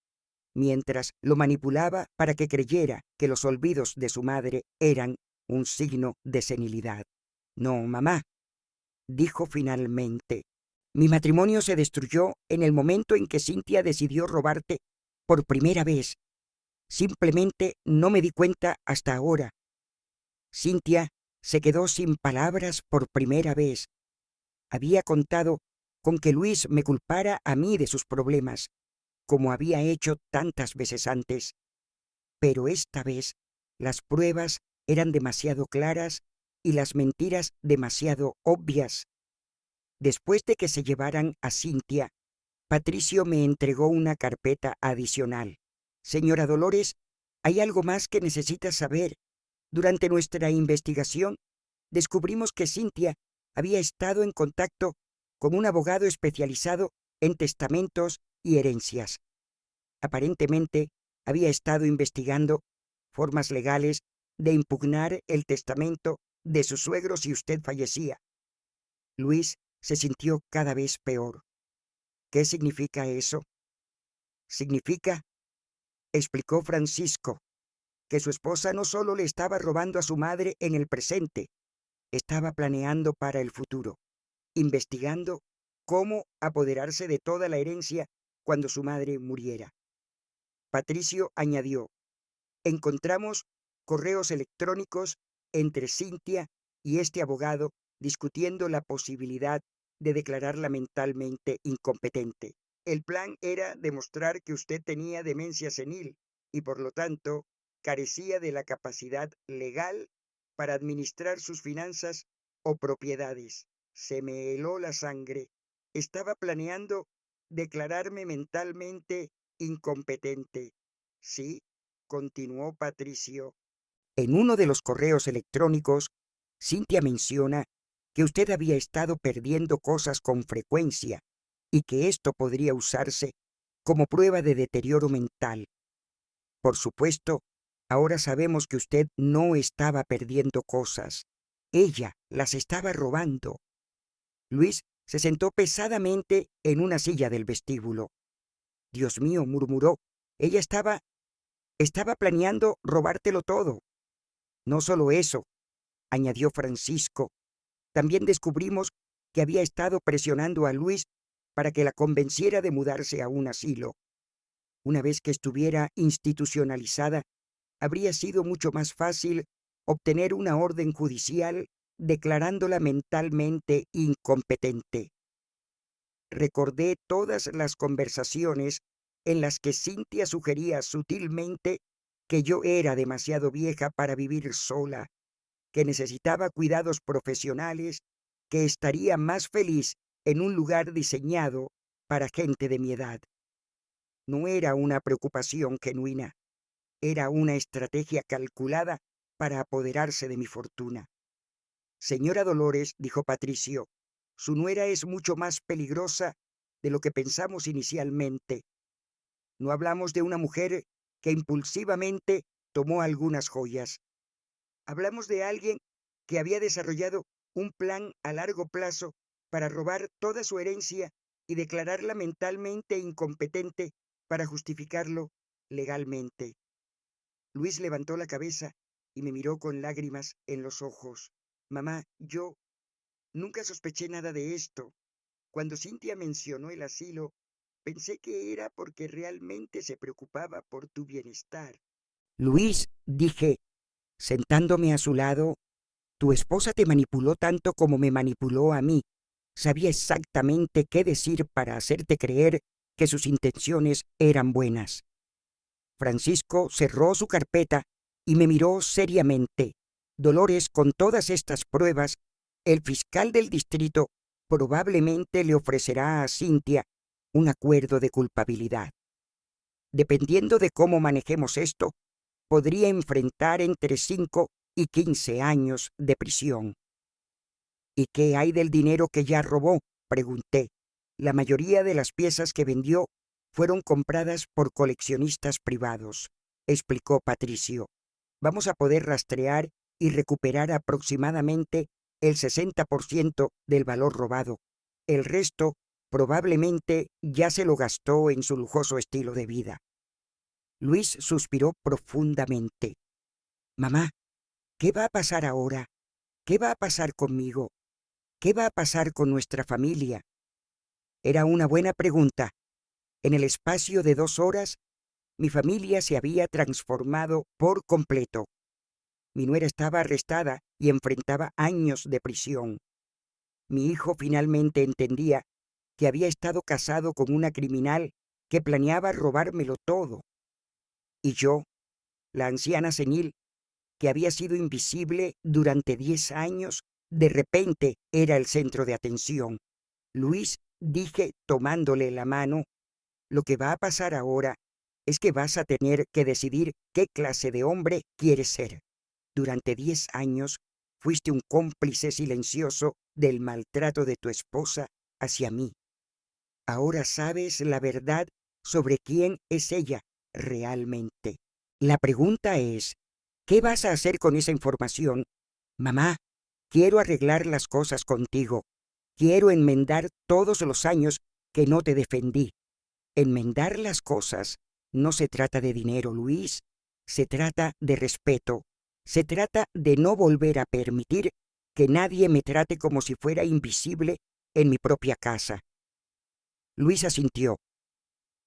mientras lo manipulaba para que creyera que los olvidos de su madre eran un signo de senilidad. «No, mamá», dijo finalmente, «mi matrimonio se destruyó en el momento en que Cynthia decidió robarte por primera vez. Simplemente no me di cuenta hasta ahora. Cynthia se quedó sin palabras por primera vez. Había contado con que Luis me culpara a mí de sus problemas, como había hecho tantas veces antes. Pero esta vez las pruebas eran demasiado claras y las mentiras demasiado obvias. Después de que se llevaran a Cynthia, Patricio me entregó una carpeta adicional. «Señora Dolores, hay algo más que necesita saber. Durante nuestra investigación, descubrimos que Cynthia había estado en contacto con un abogado especializado en testamentos y herencias. Aparentemente, había estado investigando formas legales de impugnar el testamento de su suegro si usted fallecía». Luis se sintió cada vez peor. ¿Qué significa eso? Significa, explicó Francisco, que su esposa no solo le estaba robando a su madre en el presente, estaba planeando para el futuro, investigando cómo apoderarse de toda la herencia cuando su madre muriera. Patricio añadió, encontramos correos electrónicos entre Cynthia y este abogado discutiendo la posibilidad de declararla mentalmente incompetente. El plan era demostrar que usted tenía demencia senil y por lo tanto carecía de la capacidad legal para administrar sus finanzas o propiedades. Se me heló la sangre. Estaba planeando declararme mentalmente incompetente. Sí, continuó Patricio. En uno de los correos electrónicos, Cynthia menciona que usted había estado perdiendo cosas con frecuencia y que esto podría usarse como prueba de deterioro mental. Por supuesto, ahora sabemos que usted no estaba perdiendo cosas. Ella las estaba robando. Luis se sentó pesadamente en una silla del vestíbulo. Dios mío, murmuró, ella estaba planeando robártelo todo. No solo eso, añadió Francisco, también descubrimos que había estado presionando a Luis para que la convenciera de mudarse a un asilo. Una vez que estuviera institucionalizada, habría sido mucho más fácil obtener una orden judicial declarándola mentalmente incompetente. Recordé todas las conversaciones en las que Cynthia sugería sutilmente que yo era demasiado vieja para vivir sola, que necesitaba cuidados profesionales, que estaría más feliz en un lugar diseñado para gente de mi edad. No era una preocupación genuina, era una estrategia calculada para apoderarse de mi fortuna. Señora Dolores, dijo Patricio, su nuera es mucho más peligrosa de lo que pensamos inicialmente. No hablamos de una mujer que impulsivamente tomó algunas joyas. Hablamos de alguien que había desarrollado un plan a largo plazo para robar toda su herencia y declararla mentalmente incompetente para justificarlo legalmente. Luis levantó la cabeza y me miró con lágrimas en los ojos. Mamá, yo nunca sospeché nada de esto. Cuando Cynthia mencionó el asilo, pensé que era porque realmente se preocupaba por tu bienestar. Luis, dije, sentándome a su lado, tu esposa te manipuló tanto como me manipuló a mí. Sabía exactamente qué decir para hacerte creer que sus intenciones eran buenas. Francisco cerró su carpeta y me miró seriamente. Dolores, con todas estas pruebas, el fiscal del distrito probablemente le ofrecerá a Cynthia un acuerdo de culpabilidad. Dependiendo de cómo manejemos esto, podría enfrentar entre 5 y 15 años de prisión. ¿Y qué hay del dinero que ya robó?, pregunté. La mayoría de las piezas que vendió fueron compradas por coleccionistas privados, explicó Patricio. Vamos a poder rastrear y recuperar aproximadamente el 60% del valor robado. El resto probablemente ya se lo gastó en su lujoso estilo de vida. Luis suspiró profundamente. Mamá, ¿qué va a pasar ahora? ¿Qué va a pasar conmigo? ¿Qué va a pasar con nuestra familia? Era una buena pregunta. En el espacio de 2 horas, mi familia se había transformado por completo. Mi nuera estaba arrestada y enfrentaba años de prisión. Mi hijo finalmente entendía que había estado casado con una criminal que planeaba robármelo todo. Y yo, la anciana senil, que había sido invisible durante 10 años, de repente era el centro de atención. Luis, dije tomándole la mano, lo que va a pasar ahora es que vas a tener que decidir qué clase de hombre quieres ser. Durante 10 años fuiste un cómplice silencioso del maltrato de tu esposa hacia mí. Ahora sabes la verdad sobre quién es ella realmente. La pregunta es, ¿qué vas a hacer con esa información? Mamá, quiero arreglar las cosas contigo. Quiero enmendar todos los años que no te defendí. Enmendar las cosas no se trata de dinero, Luis. Se trata de respeto. Se trata de no volver a permitir que nadie me trate como si fuera invisible en mi propia casa. Luis asintió.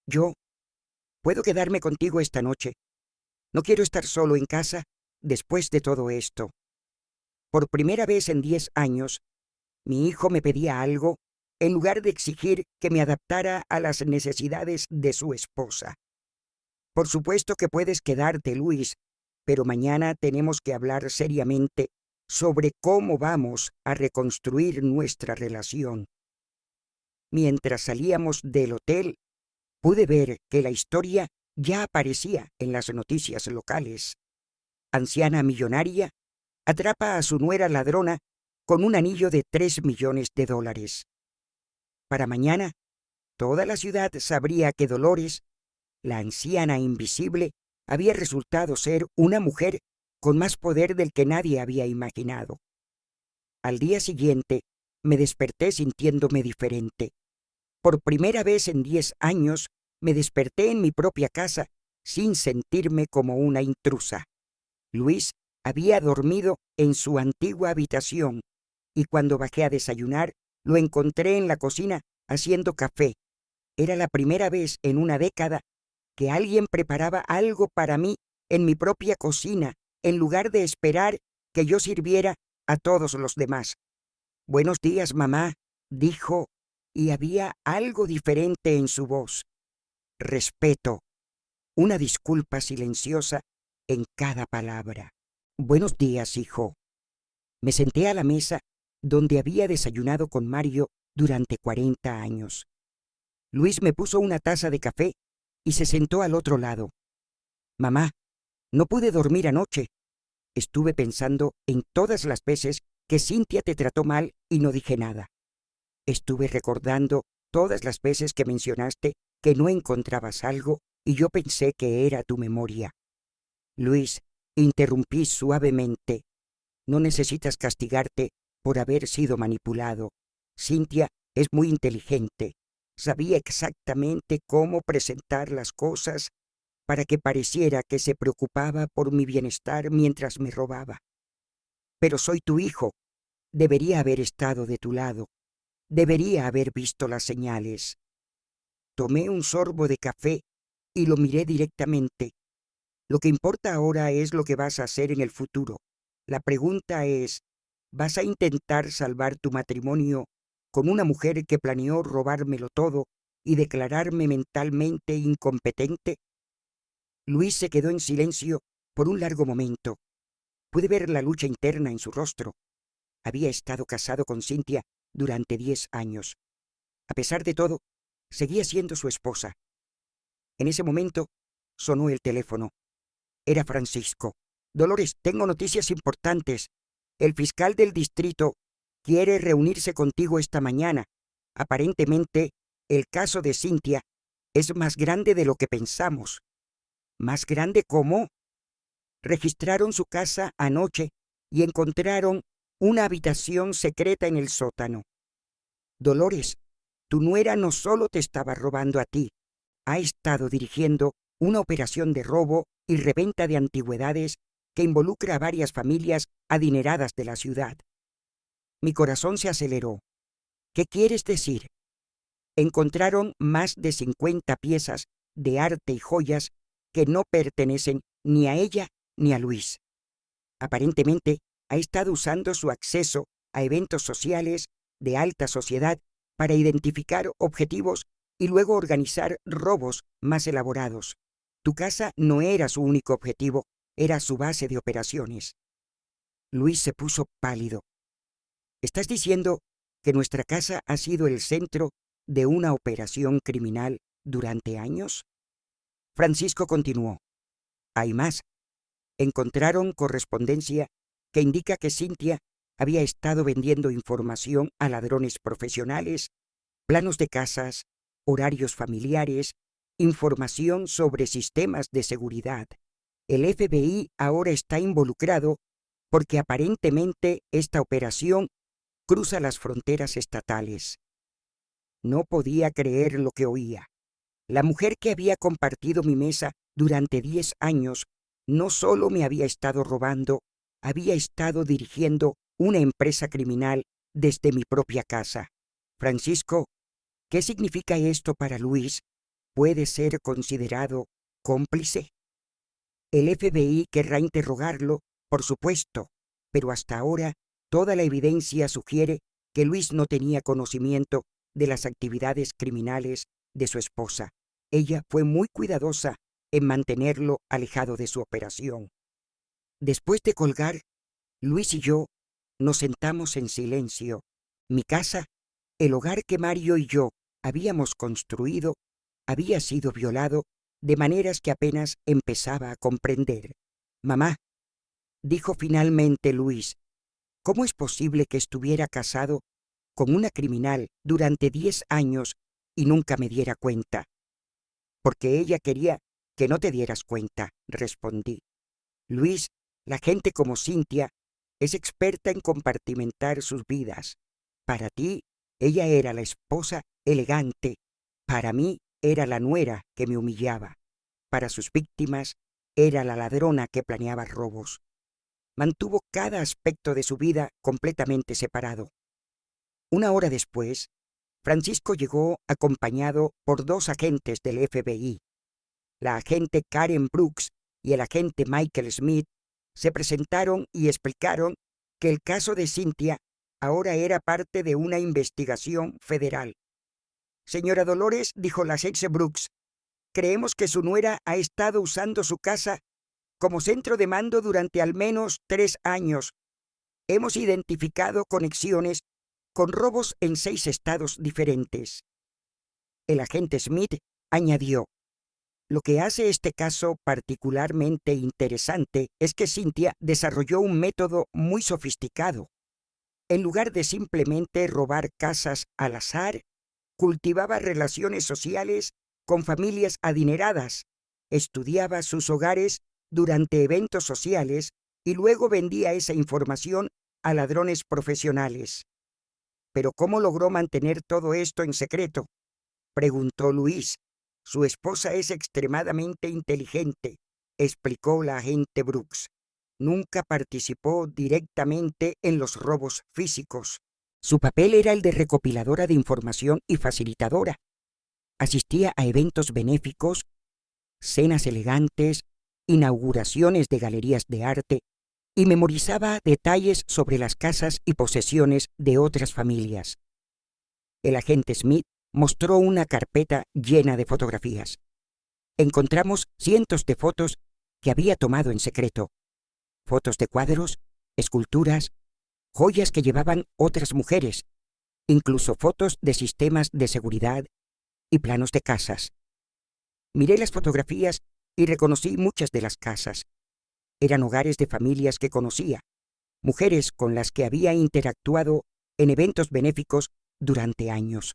Yo puedo quedarme contigo esta noche. No quiero estar solo en casa después de todo esto. Por primera vez en 10 años, mi hijo me pedía algo en lugar de exigir que me adaptara a las necesidades de su esposa. Por supuesto que puedes quedarte, Luis, pero mañana tenemos que hablar seriamente sobre cómo vamos a reconstruir nuestra relación. Mientras salíamos del hotel, pude ver que la historia ya aparecía en las noticias locales. Anciana millonaria atrapa a su nuera ladrona con un anillo de $3 millones. Para mañana, toda la ciudad sabría que Dolores, la anciana invisible, había resultado ser una mujer con más poder del que nadie había imaginado. Al día siguiente, me desperté sintiéndome diferente. Por primera vez en 10 años, me desperté en mi propia casa sin sentirme como una intrusa. Luis había dormido en su antigua habitación y cuando bajé a desayunar, lo encontré en la cocina haciendo café. Era la primera vez en una década que alguien preparaba algo para mí en mi propia cocina, en lugar de esperar que yo sirviera a todos los demás. «Buenos días, mamá», dijo, y había algo diferente en su voz. Respeto, una disculpa silenciosa en cada palabra. «Buenos días, hijo». Me senté a la mesa donde había desayunado con Mario durante 40 años. Luis me puso una taza de café y se sentó al otro lado. «Mamá, no pude dormir anoche. Estuve pensando en todas las veces que Cynthia te trató mal y no dije nada. Estuve recordando todas las veces que mencionaste que no encontrabas algo y yo pensé que era tu memoria». «Luis», interrumpí suavemente, «no necesitas castigarte por haber sido manipulado. Cynthia es muy inteligente. Sabía exactamente cómo presentar las cosas para que pareciera que se preocupaba por mi bienestar mientras me robaba. Pero soy tu hijo. Debería haber estado de tu lado. Debería haber visto las señales». Tomé un sorbo de café y lo miré directamente. «Lo que importa ahora es lo que vas a hacer en el futuro. La pregunta es, ¿vas a intentar salvar tu matrimonio con una mujer que planeó robármelo todo y declararme mentalmente incompetente?» Luis se quedó en silencio por un largo momento. Pude ver la lucha interna en su rostro. Había estado casado con Cynthia durante 10 años. A pesar de todo, seguía siendo su esposa. En ese momento sonó el teléfono. Era Francisco. «Dolores, tengo noticias importantes. El fiscal del distrito quiere reunirse contigo esta mañana. Aparentemente, el caso de Cynthia es más grande de lo que pensamos». «¿Más grande cómo?» «Registraron su casa anoche y encontraron una habitación secreta en el sótano. Dolores, tu nuera no solo te estaba robando a ti, ha estado dirigiendo una operación de robo y reventa de antigüedades que involucra a varias familias adineradas de la ciudad». Mi corazón se aceleró. «¿Qué quieres decir?» «Encontraron más de 50 piezas de arte y joyas que no pertenecen ni a ella ni a Luis. Aparentemente, ha estado usando su acceso a eventos sociales de alta sociedad para identificar objetivos y luego organizar robos más elaborados. Tu casa no era su único objetivo, era su base de operaciones». Luis se puso pálido. «¿Estás diciendo que nuestra casa ha sido el centro de una operación criminal durante años?» Francisco continuó. «Hay más. Encontraron correspondencia que indica que Cynthia había estado vendiendo información a ladrones profesionales, planos de casas, horarios familiares, información sobre sistemas de seguridad. El FBI ahora está involucrado porque aparentemente esta operación cruza las fronteras estatales. No podía creer lo que oía. La mujer que había compartido mi mesa durante 10 años no solo me había estado robando, había estado dirigiendo una empresa criminal desde mi propia casa. Francisco, ¿qué significa esto para Luis? ¿Puede ser considerado cómplice? El FBI querrá interrogarlo, por supuesto, pero hasta ahora toda la evidencia sugiere que Luis no tenía conocimiento de las actividades criminales de su esposa. Ella fue muy cuidadosa en mantenerlo alejado de su operación. Después de colgar, Luis y yo nos sentamos en silencio. Mi casa, el hogar que Mario y yo habíamos construido, había sido violado de maneras que apenas empezaba a comprender. Mamá, dijo finalmente Luis, ¿cómo es posible que estuviera casado con una criminal durante 10 años y nunca me diera cuenta? Porque ella quería que no te dieras cuenta, respondí. Luis, la gente como Cynthia es experta en compartimentar sus vidas. Para ti, ella era la esposa elegante. Para mí, era la nuera que me humillaba. Para sus víctimas, era la ladrona que planeaba robos. Mantuvo cada aspecto de su vida completamente separado. Una hora después, Francisco llegó acompañado por 2 agentes del FBI. La agente Karen Brooks y el agente Michael Smith se presentaron y explicaron que el caso de Cynthia ahora era parte de una investigación federal. Señora Dolores, dijo la agente Brooks, creemos que su nuera ha estado usando su casa como centro de mando durante al menos 3 años. Hemos identificado conexiones con robos en 6 estados diferentes. El agente Smith añadió, lo que hace este caso particularmente interesante es que Cynthia desarrolló un método muy sofisticado. En lugar de simplemente robar casas al azar, cultivaba relaciones sociales con familias adineradas, estudiaba sus hogares durante eventos sociales y luego vendía esa información a ladrones profesionales. ¿Pero cómo logró mantener todo esto en secreto?, preguntó Luis. Su esposa es extremadamente inteligente, explicó la agente Brooks. Nunca participó directamente en los robos físicos. Su papel era el de recopiladora de información y facilitadora. Asistía a eventos benéficos, cenas elegantes, inauguraciones de galerías de arte y memorizaba detalles sobre las casas y posesiones de otras familias. El agente Smith mostró una carpeta llena de fotografías. Encontramos cientos de fotos que había tomado en secreto. Fotos de cuadros, esculturas, joyas que llevaban otras mujeres, incluso fotos de sistemas de seguridad y planos de casas. Miré las fotografías y reconocí muchas de las casas. Eran hogares de familias que conocía, mujeres con las que había interactuado en eventos benéficos durante años.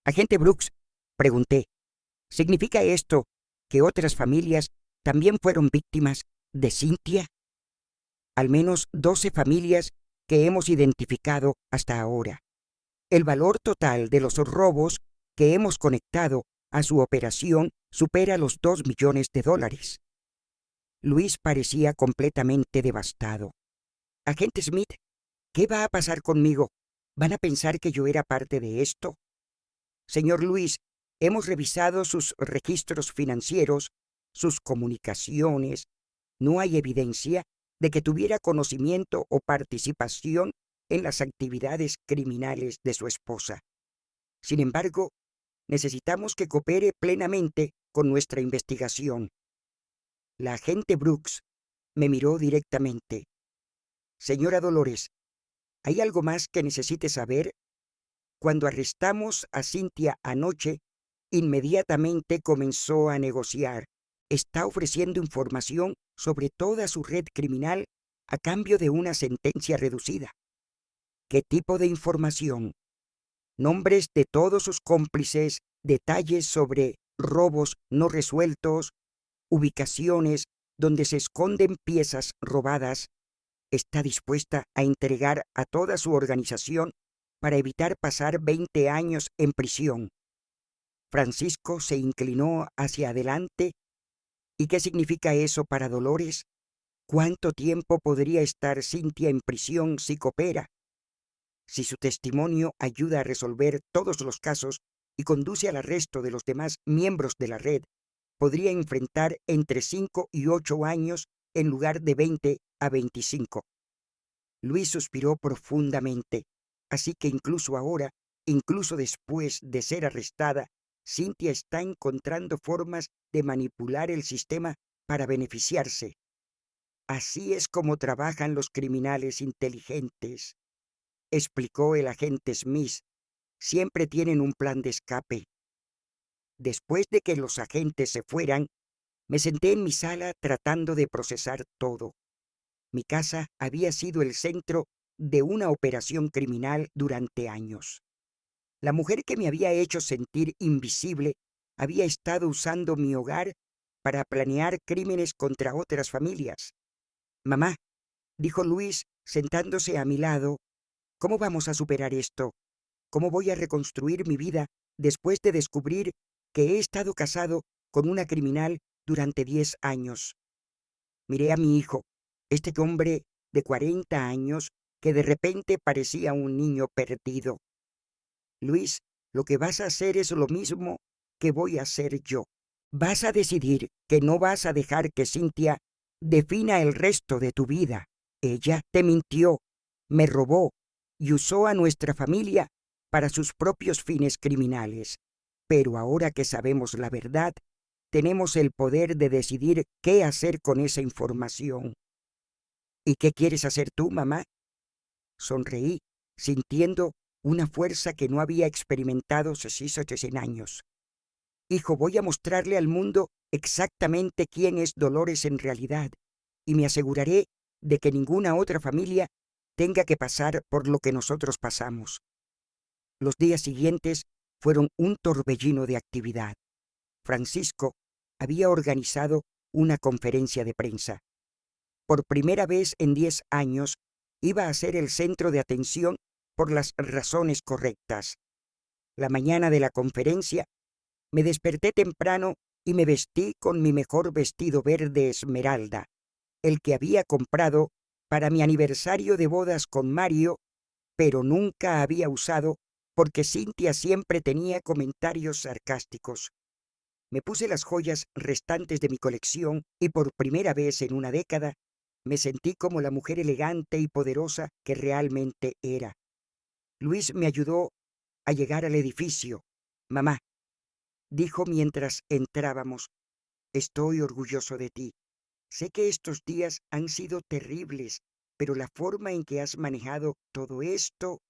Agente Brooks, pregunté, ¿significa esto que otras familias también fueron víctimas de Cynthia? Al menos 12 familias que hemos identificado hasta ahora. El valor total de los robos que hemos conectado a su operación supera los $2 millones. Luis parecía completamente devastado. Agente Smith, ¿qué va a pasar conmigo? ¿Van a pensar que yo era parte de esto? Señor Luis, hemos revisado sus registros financieros, sus comunicaciones. No hay evidencia de que tuviera conocimiento o participación en las actividades criminales de su esposa. Sin embargo, necesitamos que coopere plenamente con nuestra investigación. La agente Brooks me miró directamente. Señora Dolores, ¿hay algo más que necesite saber? Cuando arrestamos a Cynthia anoche, inmediatamente comenzó a negociar. Está ofreciendo información sobre toda su red criminal a cambio de una sentencia reducida. ¿Qué tipo de información? Nombres de todos sus cómplices, detalles sobre robos no resueltos, ubicaciones donde se esconden piezas robadas, está dispuesta a entregar a toda su organización para evitar pasar 20 años en prisión. Francisco se inclinó hacia adelante. ¿Y qué significa eso para Dolores? ¿Cuánto tiempo podría estar Cynthia en prisión si coopera? Si su testimonio ayuda a resolver todos los casos y conduce al arresto de los demás miembros de la red, podría enfrentar entre 5 y 8 años en lugar de 20 a 25. Luis suspiró profundamente, así que incluso ahora, incluso después de ser arrestada, Cynthia está encontrando formas de manipular el sistema para beneficiarse. Así es como trabajan los criminales inteligentes, explicó el agente Smith. Siempre tienen un plan de escape. Después de que los agentes se fueran, me senté en mi sala tratando de procesar todo. Mi casa había sido el centro de una operación criminal durante años. La mujer que me había hecho sentir invisible había estado usando mi hogar para planear crímenes contra otras familias. Mamá, dijo Luis sentándose a mi lado, ¿cómo vamos a superar esto? ¿Cómo voy a reconstruir mi vida después de descubrir que he estado casado con una criminal durante 10 años? Miré a mi hijo, este hombre de 40 años que de repente parecía un niño perdido. Luis, lo que vas a hacer es lo mismo que voy a hacer yo. Vas a decidir que no vas a dejar que Cynthia defina el resto de tu vida. Ella te mintió, me robó y usó a nuestra familia para sus propios fines criminales. Pero ahora que sabemos la verdad, tenemos el poder de decidir qué hacer con esa información. ¿Y qué quieres hacer tú, mamá? Sonreí, sintiendo una fuerza que no había experimentado hace 100 años. Hijo, voy a mostrarle al mundo exactamente quién es Dolores en realidad, y me aseguraré de que ninguna otra familia tenga que pasar por lo que nosotros pasamos. Los días siguientes fueron un torbellino de actividad. Francisco había organizado una conferencia de prensa. Por primera vez en 10 años, iba a ser el centro de atención por las razones correctas. La mañana de la conferencia, me desperté temprano y me vestí con mi mejor vestido verde esmeralda, el que había comprado para mi aniversario de bodas con Mario, pero nunca había usado porque Cynthia siempre tenía comentarios sarcásticos. Me puse las joyas restantes de mi colección y por primera vez en una década me sentí como la mujer elegante y poderosa que realmente era. Luis me ayudó a llegar al edificio. Mamá, dijo mientras entrábamos, estoy orgulloso de ti. Sé que estos días han sido terribles, pero la forma en que has manejado todo esto,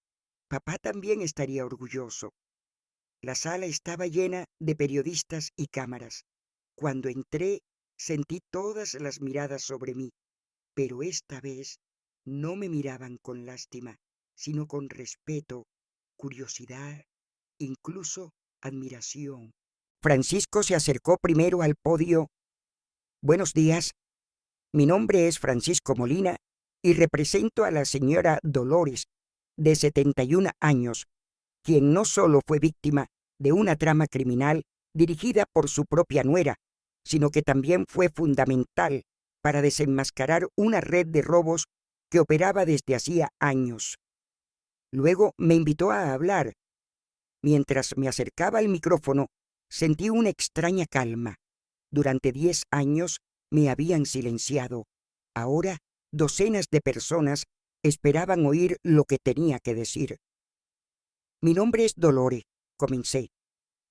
papá también estaría orgulloso. La sala estaba llena de periodistas y cámaras. Cuando entré, sentí todas las miradas sobre mí, pero esta vez no me miraban con lástima, sino con respeto, curiosidad, incluso admiración. Francisco se acercó primero al podio. Buenos días, mi nombre es Francisco Molina y represento a la señora Dolores, de 71 años, quien no solo fue víctima de una trama criminal dirigida por su propia nuera, sino que también fue fundamental para desenmascarar una red de robos que operaba desde hacía años. Luego me invitó a hablar. Mientras me acercaba al micrófono, sentí una extraña calma. Durante 10 años me habían silenciado. Ahora, docenas de personas esperaban oír lo que tenía que decir. Mi nombre es Dolores, comencé,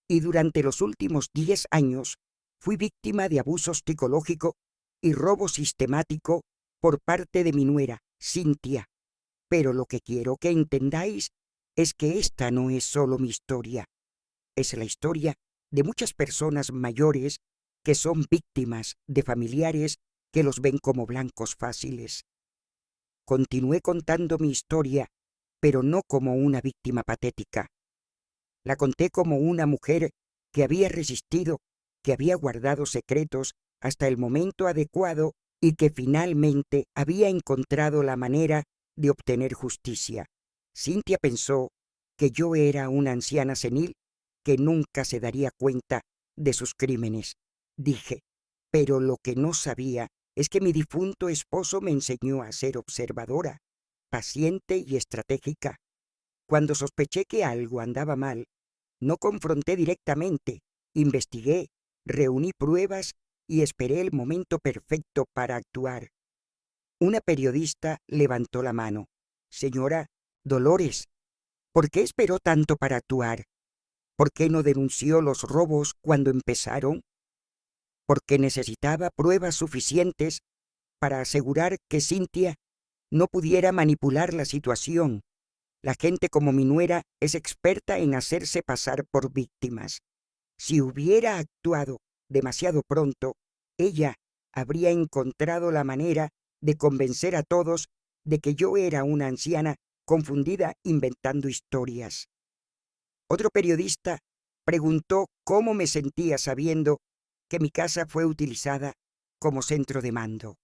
y durante los últimos 10 años fui víctima de abuso psicológico y robo sistemático por parte de mi nuera, Cynthia. Pero lo que quiero que entendáis es que esta no es solo mi historia. Es la historia de muchas personas mayores que son víctimas de familiares que los ven como blancos fáciles. Continué contando mi historia, pero no como una víctima patética. La conté como una mujer que había resistido, que había guardado secretos hasta el momento adecuado y que finalmente había encontrado la manera de obtener justicia. Cynthia pensó que yo era una anciana senil que nunca se daría cuenta de sus crímenes. Dije, pero lo que no sabía es que mi difunto esposo me enseñó a ser observadora, paciente y estratégica. Cuando sospeché que algo andaba mal, no confronté directamente, investigué, reuní pruebas y esperé el momento perfecto para actuar. Una periodista levantó la mano. Señora Dolores, ¿por qué esperó tanto para actuar? ¿Por qué no denunció los robos cuando empezaron? Porque necesitaba pruebas suficientes para asegurar que Cynthia no pudiera manipular la situación. La gente como mi nuera es experta en hacerse pasar por víctimas. Si hubiera actuado demasiado pronto, ella habría encontrado la manera de convencer a todos de que yo era una anciana confundida inventando historias. Otro periodista preguntó cómo me sentía sabiendo que mi casa fue utilizada como centro de mando.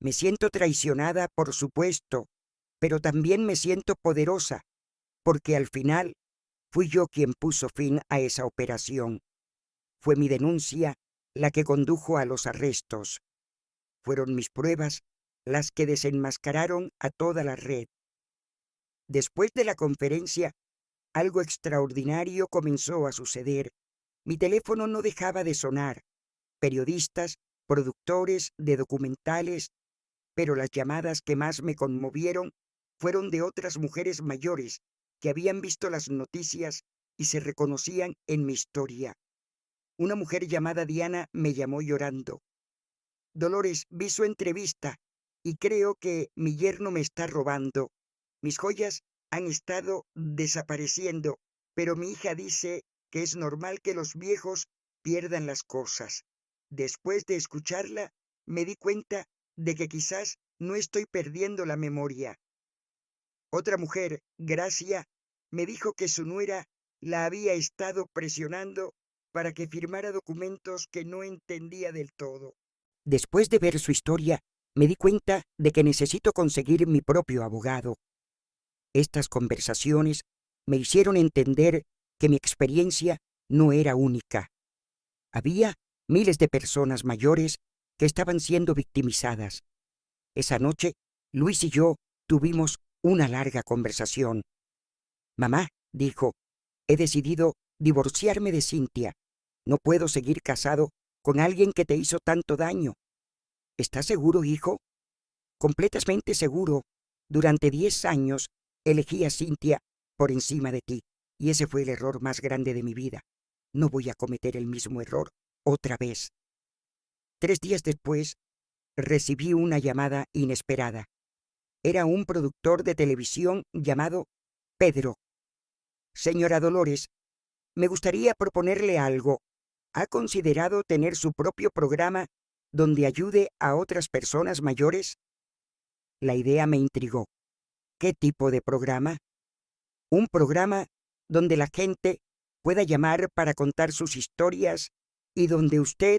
Me siento traicionada, por supuesto, pero también me siento poderosa, porque al final fui yo quien puso fin a esa operación. Fue mi denuncia la que condujo a los arrestos. Fueron mis pruebas las que desenmascararon a toda la red. Después de la conferencia, algo extraordinario comenzó a suceder. Mi teléfono no dejaba de sonar. Periodistas, productores de documentales, pero las llamadas que más me conmovieron fueron de otras mujeres mayores que habían visto las noticias y se reconocían en mi historia. Una mujer llamada Diana me llamó llorando. Dolores, vi su entrevista y creo que mi yerno me está robando. Mis joyas han estado desapareciendo, pero mi hija dice que es normal que los viejos pierdan las cosas. Después de escucharla, me di cuenta de que quizás no estoy perdiendo la memoria. Otra mujer, Gracia, me dijo que su nuera la había estado presionando para que firmara documentos que no entendía del todo. Después de ver su historia, me di cuenta de que necesito conseguir mi propio abogado. Estas conversaciones me hicieron entender que mi experiencia no era única. Había miles de personas mayores que estaban siendo victimizadas. Esa noche, Luis y yo tuvimos una larga conversación. Mamá, dijo, he decidido divorciarme de Cynthia. No puedo seguir casado con alguien que te hizo tanto daño. ¿Estás seguro, hijo? Completamente seguro. Durante 10 años elegí a Cynthia por encima de ti, y ese fue el error más grande de mi vida. No voy a cometer el mismo error otra vez. 3 días después, recibí una llamada inesperada. Era un productor de televisión llamado Pedro. Señora Dolores, me gustaría proponerle algo. ¿Ha considerado tener su propio programa donde ayude a otras personas mayores? La idea me intrigó. ¿Qué tipo de programa? Un programa donde la gente pueda llamar para contar sus historias y donde usted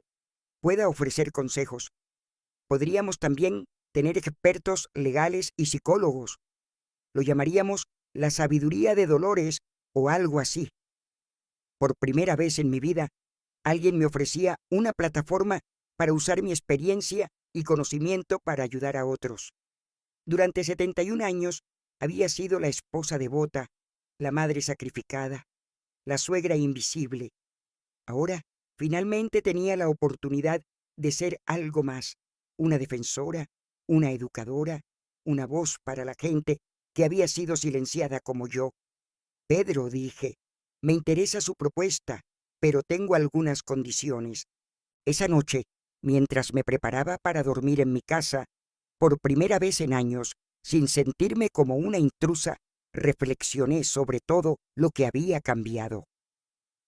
pueda ofrecer consejos. Podríamos también tener expertos legales y psicólogos. Lo llamaríamos la sabiduría de Dolores o algo así. Por primera vez en mi vida, alguien me ofrecía una plataforma para usar mi experiencia y conocimiento para ayudar a otros. Durante 71 años había sido la esposa devota, la madre sacrificada, la suegra invisible. Ahora, finalmente tenía la oportunidad de ser algo más, una defensora, una educadora, una voz para la gente que había sido silenciada como yo. Pedro, dije, me interesa su propuesta, pero tengo algunas condiciones. Esa noche, mientras me preparaba para dormir en mi casa, por primera vez en años, sin sentirme como una intrusa, reflexioné sobre todo lo que había cambiado.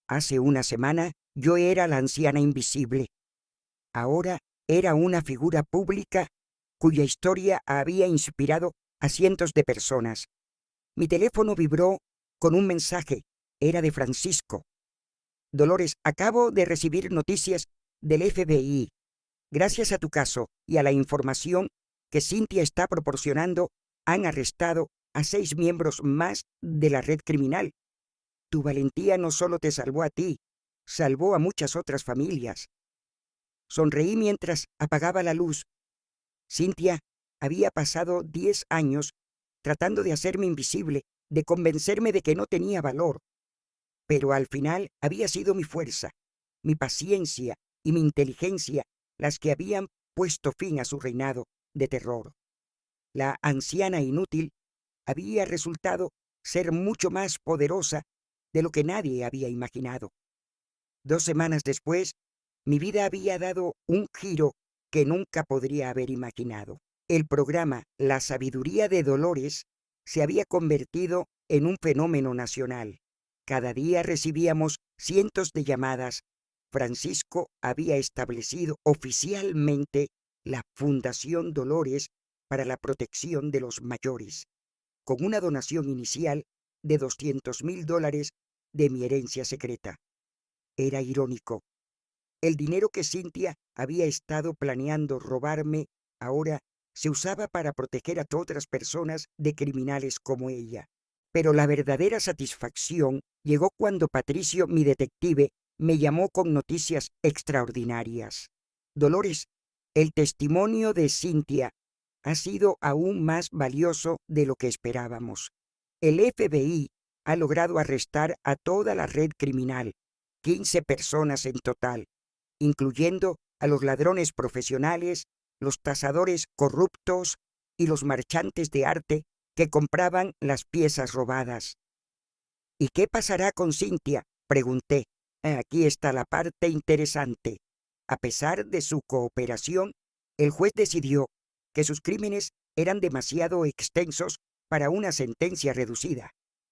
Hace una semana yo era la anciana invisible. Ahora era una figura pública cuya historia había inspirado a cientos de personas. Mi teléfono vibró con un mensaje. Era de Francisco. Dolores, acabo de recibir noticias del FBI. Gracias a tu caso y a la información que Cynthia está proporcionando, han arrestado a 6 miembros más de la red criminal. Tu valentía no solo te salvó a ti, salvó a muchas otras familias. Sonreí mientras apagaba la luz. Cynthia había pasado 10 años tratando de hacerme invisible, de convencerme de que no tenía valor. Pero al final había sido mi fuerza, mi paciencia y mi inteligencia las que habían puesto fin a su reinado de terror. La anciana inútil había resultado ser mucho más poderosa de lo que nadie había imaginado. 2 semanas después, mi vida había dado un giro que nunca podría haber imaginado. El programa La Sabiduría de Dolores se había convertido en un fenómeno nacional. Cada día recibíamos cientos de llamadas. Francisco había establecido oficialmente la Fundación Dolores para la protección de los mayores, con una donación inicial de $200,000 de mi herencia secreta. Era irónico. El dinero que Cynthia había estado planeando robarme ahora se usaba para proteger a otras personas de criminales como ella. Pero la verdadera satisfacción llegó cuando Patricio, mi detective, me llamó con noticias extraordinarias. Dolores, el testimonio de Cynthia ha sido aún más valioso de lo que esperábamos. El FBI ha logrado arrestar a toda la red criminal, 15 personas en total, incluyendo a los ladrones profesionales, los tasadores corruptos y los marchantes de arte que compraban las piezas robadas. ¿Y qué pasará con Cynthia?, pregunté. Aquí está la parte interesante. A pesar de su cooperación, el juez decidió que sus crímenes eran demasiado extensos para una sentencia reducida.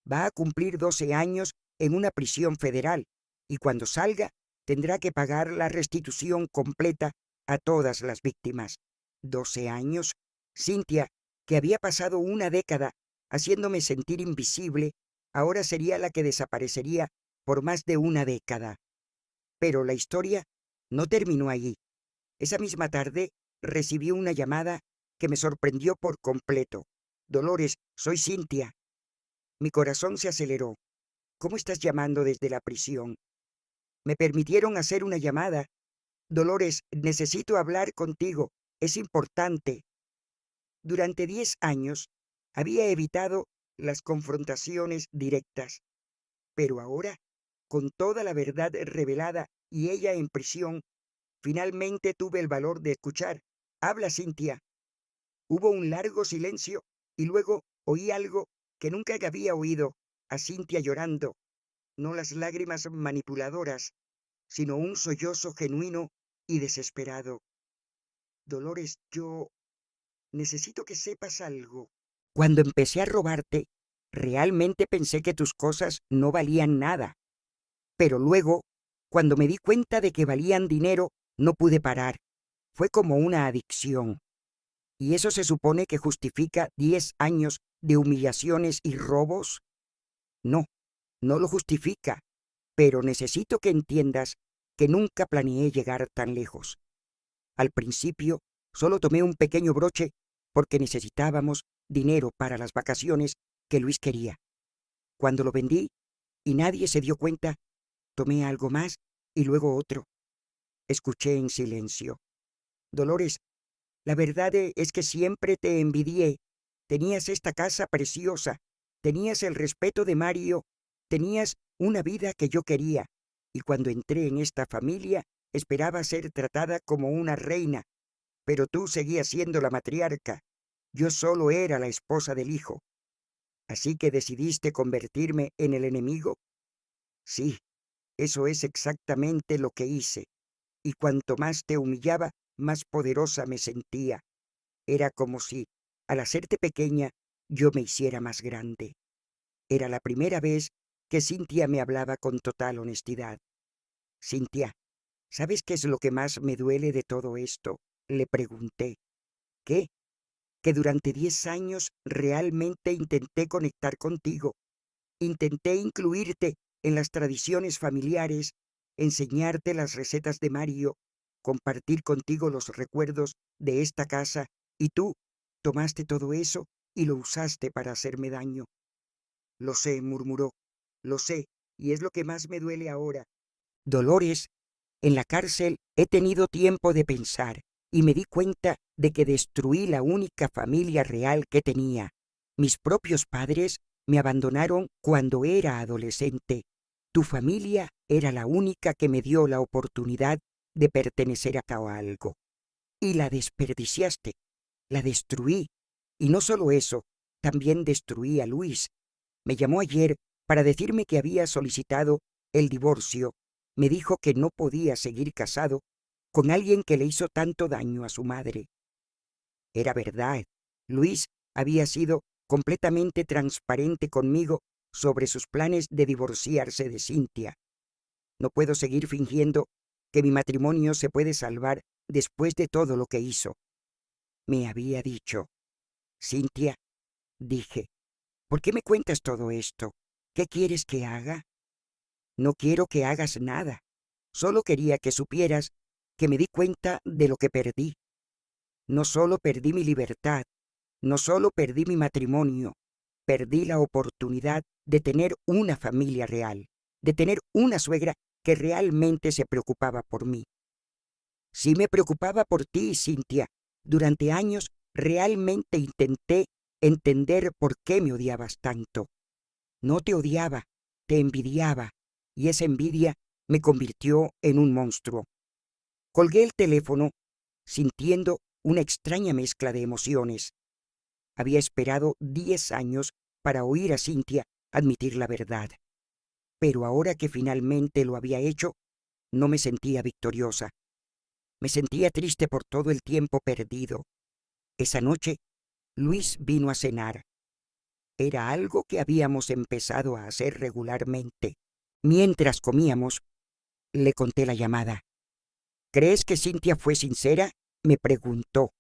Va a cumplir 12 años en una prisión federal y cuando salga tendrá que pagar la restitución completa a todas las víctimas. 12 años. Cynthia, que había pasado una década haciéndome sentir invisible, ahora sería la que desaparecería por más de una década. Pero la historia no terminó allí. Esa misma tarde recibí una llamada que me sorprendió por completo. Dolores, soy Cynthia. Mi corazón se aceleró. ¿Cómo estás llamando desde la prisión? Me permitieron hacer una llamada. Dolores, necesito hablar contigo. Es importante. Durante 10 años había evitado las confrontaciones directas, pero ahora, con toda la verdad revelada y ella en prisión, finalmente tuve el valor de escuchar. Habla, Cynthia. Hubo un largo silencio y luego oí algo que nunca había oído, a Cynthia llorando, no las lágrimas manipuladoras, sino un sollozo genuino y desesperado. Dolores, yo necesito que sepas algo. Cuando empecé a robarte, realmente pensé que tus cosas no valían nada. Pero luego, cuando me di cuenta de que valían dinero, no pude parar. Fue como una adicción. ¿Y eso se supone que justifica 10 años de humillaciones y robos? No, no lo justifica. Pero necesito que entiendas que nunca planeé llegar tan lejos. Al principio, solo tomé un pequeño broche porque necesitábamos dinero para las vacaciones que Luis quería. Cuando lo vendí y nadie se dio cuenta, tomé algo más y luego otro. Escuché en silencio. Dolores, la verdad es que siempre te envidié. Tenías esta casa preciosa, tenías el respeto de Mario, tenías una vida que yo quería, y cuando entré en esta familia esperaba ser tratada como una reina, pero tú seguías siendo la matriarca. Yo solo era la esposa del hijo. ¿Así que decidiste convertirme en el enemigo? Sí, eso es exactamente lo que hice. Y cuanto más te humillaba, más poderosa me sentía. Era como si, al hacerte pequeña, yo me hiciera más grande. Era la primera vez que Cynthia me hablaba con total honestidad. Cynthia, ¿sabes qué es lo que más me duele de todo esto?, le pregunté. ¿Qué? Que durante 10 años realmente intenté conectar contigo. Intenté incluirte en las tradiciones familiares, enseñarte las recetas de Mario, compartir contigo los recuerdos de esta casa, y tú tomaste todo eso y lo usaste para hacerme daño. Lo sé, murmuró, lo sé, y es lo que más me duele ahora. Dolores, en la cárcel he tenido tiempo de pensar y me di cuenta de que destruí la única familia real que tenía. Mis propios padres me abandonaron cuando era adolescente. Tu familia era la única que me dio la oportunidad de pertenecer a algo. Y la desperdiciaste, la destruí. Y no solo eso, también destruí a Luis. Me llamó ayer para decirme que había solicitado el divorcio. Me dijo que no podía seguir casado con alguien que le hizo tanto daño a su madre. Era verdad. Luis había sido completamente transparente conmigo sobre sus planes de divorciarse de Cynthia. No puedo seguir fingiendo que mi matrimonio se puede salvar después de todo lo que hizo. Me había dicho. Cynthia, dije, ¿por qué me cuentas todo esto? ¿Qué quieres que haga? No quiero que hagas nada. Solo quería que supieras que me di cuenta de lo que perdí. No solo perdí mi libertad, no solo perdí mi matrimonio, perdí la oportunidad de tener una familia real, de tener una suegra que realmente se preocupaba por mí. Sí me preocupaba por ti, Cynthia. Durante años realmente intenté entender por qué me odiabas tanto. No te odiaba, te envidiaba, y esa envidia me convirtió en un monstruo. Colgué el teléfono, sintiendo una extraña mezcla de emociones. Había esperado 10 años para oír a Cynthia admitir la verdad. Pero ahora que finalmente lo había hecho, no me sentía victoriosa. Me sentía triste por todo el tiempo perdido. Esa noche, Luis vino a cenar. Era algo que habíamos empezado a hacer regularmente. Mientras comíamos, le conté la llamada. ¿Crees que Cynthia fue sincera?, me preguntó.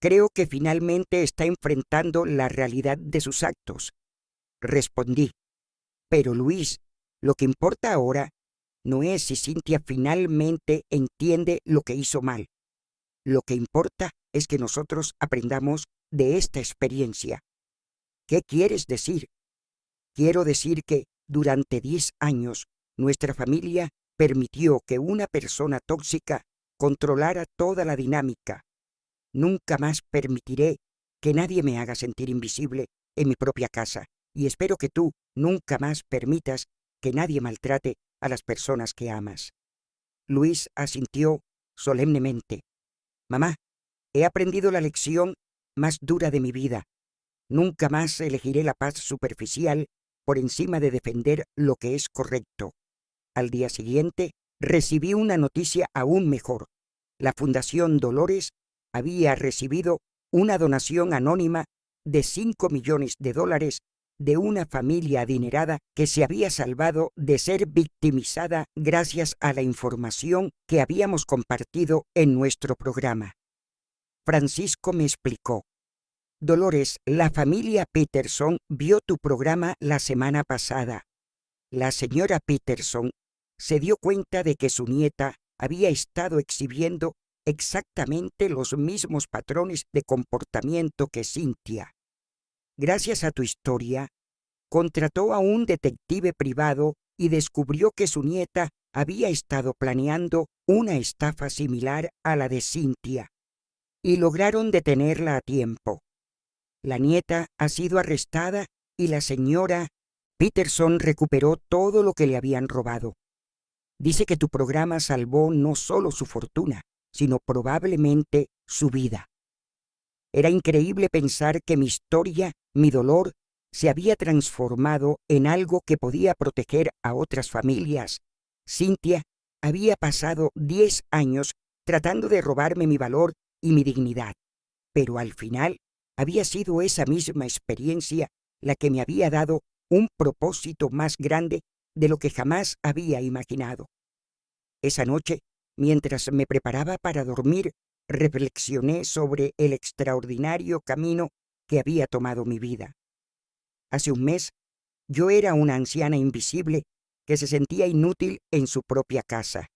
Creo que finalmente está enfrentando la realidad de sus actos. Respondí. Pero Luis, lo que importa ahora no es si Cynthia finalmente entiende lo que hizo mal. Lo que importa es que nosotros aprendamos de esta experiencia. ¿Qué quieres decir? Quiero decir que durante 10 años nuestra familia permitió que una persona tóxica controlara toda la dinámica. Nunca más permitiré que nadie me haga sentir invisible en mi propia casa, y espero que tú nunca más permitas que nadie maltrate a las personas que amas. Luis asintió solemnemente. Mamá, he aprendido la lección más dura de mi vida. Nunca más elegiré la paz superficial por encima de defender lo que es correcto. Al día siguiente, recibí una noticia aún mejor. La Fundación Dolores había recibido una donación anónima de $5 millones de una familia adinerada que se había salvado de ser victimizada gracias a la información que habíamos compartido en nuestro programa. Francisco me explicó. Dolores, la familia Peterson vio tu programa la semana pasada. La señora Peterson se dio cuenta de que su nieta había estado exhibiendo exactamente los mismos patrones de comportamiento que Cynthia. Gracias a tu historia, contrató a un detective privado y descubrió que su nieta había estado planeando una estafa similar a la de Cynthia, y lograron detenerla a tiempo. La nieta ha sido arrestada y la señora Peterson recuperó todo lo que le habían robado. Dice que tu programa salvó no solo su fortuna, sino probablemente su vida. Era increíble pensar que mi historia, mi dolor, se había transformado en algo que podía proteger a otras familias. Cynthia había pasado 10 años tratando de robarme mi valor y mi dignidad, pero al final había sido esa misma experiencia la que me había dado un propósito más grande de lo que jamás había imaginado. Esa noche, mientras me preparaba para dormir, reflexioné sobre el extraordinario camino que había tomado mi vida. Hace un mes, yo era una anciana invisible que se sentía inútil en su propia casa.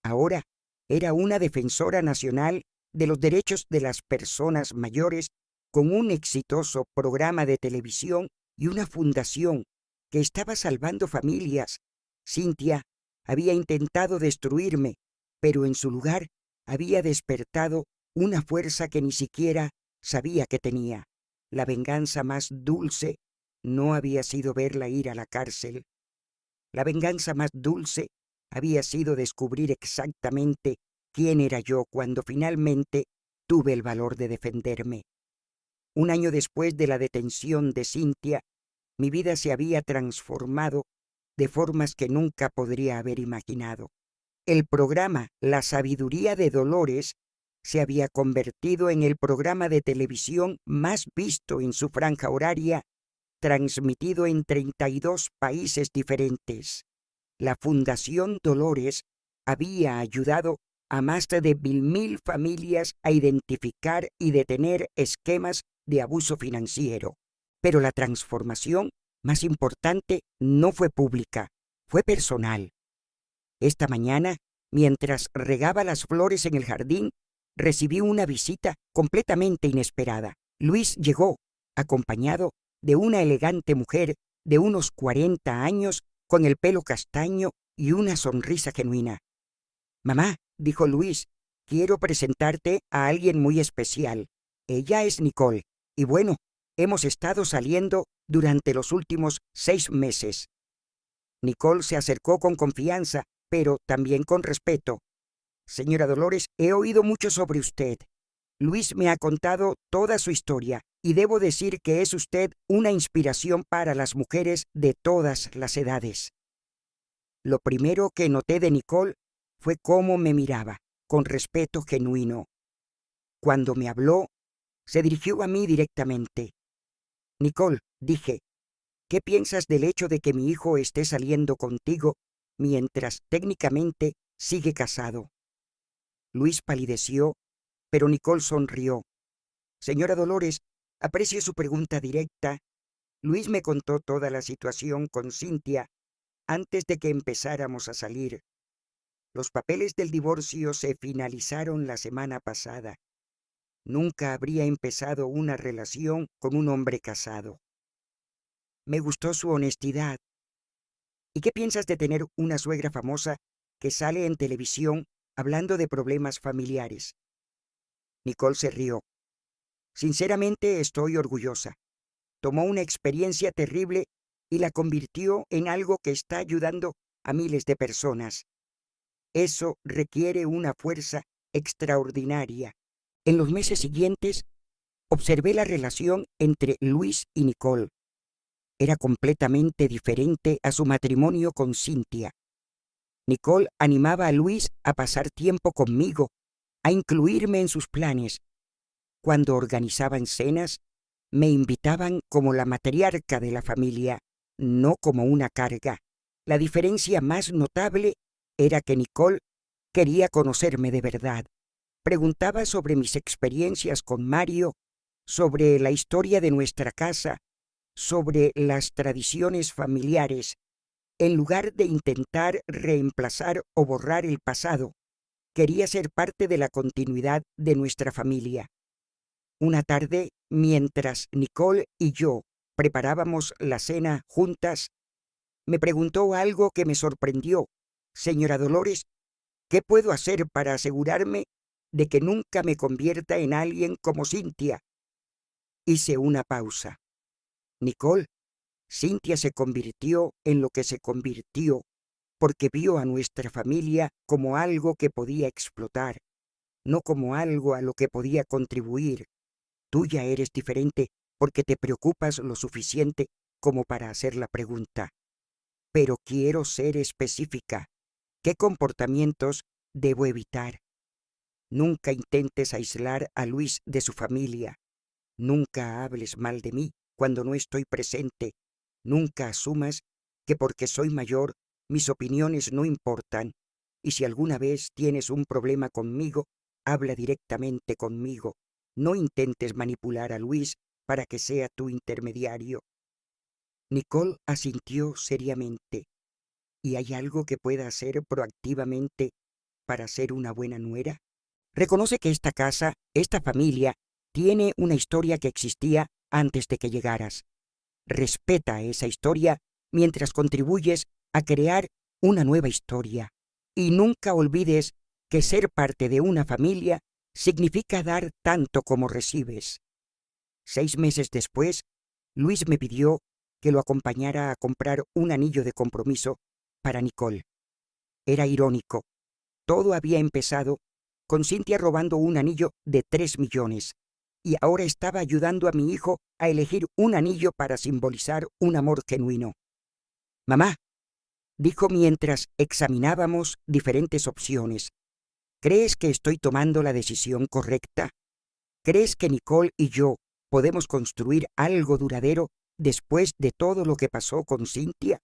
Ahora, Era una defensora nacional de los derechos de las personas mayores con un exitoso programa de televisión y una fundación que estaba salvando familias. Cynthia había intentado destruirme, pero en su lugar había despertado una fuerza que ni siquiera sabía que tenía. La venganza más dulce no había sido verla ir a la cárcel. La venganza más dulce había sido descubrir exactamente quién era yo cuando finalmente tuve el valor de defenderme. Un año después de la detención de Cynthia, mi vida se había transformado de formas que nunca podría haber imaginado. El programa La Sabiduría de Dolores se había convertido en el programa de televisión más visto en su franja horaria, transmitido en 32 países diferentes. La Fundación Dolores había ayudado a más de 1,000 familias a identificar y detener esquemas de abuso financiero. Pero la transformación más importante no fue pública, fue personal. Esta mañana, mientras regaba las flores en el jardín, recibí una visita completamente inesperada. Luis llegó, acompañado de una elegante mujer de unos 40 años, con el pelo castaño y una sonrisa genuina. «Mamá», dijo Luis, «quiero presentarte a alguien muy especial. Ella es Nicole, y bueno, hemos estado saliendo durante los últimos 6 meses». Nicole se acercó con confianza, pero también con respeto. «Señora Dolores, he oído mucho sobre usted. Luis me ha contado toda su historia, y debo decir que es usted una inspiración para las mujeres de todas las edades». Lo primero que noté de Nicole fue cómo me miraba, con respeto genuino. Cuando me habló, se dirigió a mí directamente. «Nicole», dije, «¿qué piensas del hecho de que mi hijo esté saliendo contigo mientras técnicamente sigue casado?» Luis palideció, pero Nicole sonrió. «Señora Dolores, aprecio su pregunta directa». Luis me contó toda la situación con Cynthia antes de que empezáramos a salir. Los papeles del divorcio se finalizaron la semana pasada. Nunca habría empezado una relación con un hombre casado. Me gustó su honestidad. «¿Y qué piensas de tener una suegra famosa que sale en televisión hablando de problemas familiares?» Nicole se rió. «Sinceramente estoy orgullosa. Tomó una experiencia terrible y la convirtió en algo que está ayudando a miles de personas. Eso requiere una fuerza extraordinaria». En los meses siguientes, observé la relación entre Luis y Nicole. Era completamente diferente a su matrimonio con Cynthia. Nicole animaba a Luis a pasar tiempo conmigo, a incluirme en sus planes. Cuando organizaban cenas, me invitaban como la matriarca de la familia, no como una carga. La diferencia más notable era que Nicole quería conocerme de verdad. Preguntaba sobre mis experiencias con Mario, sobre la historia de nuestra casa, sobre las tradiciones familiares. En lugar de intentar reemplazar o borrar el pasado, quería ser parte de la continuidad de nuestra familia. Una tarde, mientras Nicole y yo preparábamos la cena juntas, me preguntó algo que me sorprendió. «Señora Dolores, ¿qué puedo hacer para asegurarme de que nunca me convierta en alguien como Cynthia?» Hice una pausa. «Nicole, Cynthia se convirtió en lo que se convirtió porque vio a nuestra familia como algo que podía explotar, no como algo a lo que podía contribuir. Tú ya eres diferente porque te preocupas lo suficiente como para hacer la pregunta. Pero quiero ser específica. ¿Qué comportamientos debo evitar? Nunca intentes aislar a Luis de su familia. Nunca hables mal de mí cuando no estoy presente. Nunca asumas que porque soy mayor, mis opiniones no importan. Y si alguna vez tienes un problema conmigo, habla directamente conmigo. No intentes manipular a Luis para que sea tu intermediario». Nicole asintió seriamente. «¿Y hay algo que pueda hacer proactivamente para ser una buena nuera? Reconoce que esta casa, esta familia, tiene una historia que existía antes de que llegaras. Respeta esa historia mientras contribuyes a crear una nueva historia. Y nunca olvides que ser parte de una familia significa dar tanto como recibes. 6 meses después, Luis me pidió que lo acompañara a comprar un anillo de compromiso para Nicole. Era irónico. Todo había empezado con Cynthia robando un anillo de 3 millones, y ahora estaba ayudando a mi hijo a elegir un anillo para simbolizar un amor genuino. Mamá, dijo mientras examinábamos diferentes opciones, ¿crees que estoy tomando la decisión correcta? ¿Crees que Nicole y yo podemos construir algo duradero después de todo lo que pasó con Cynthia?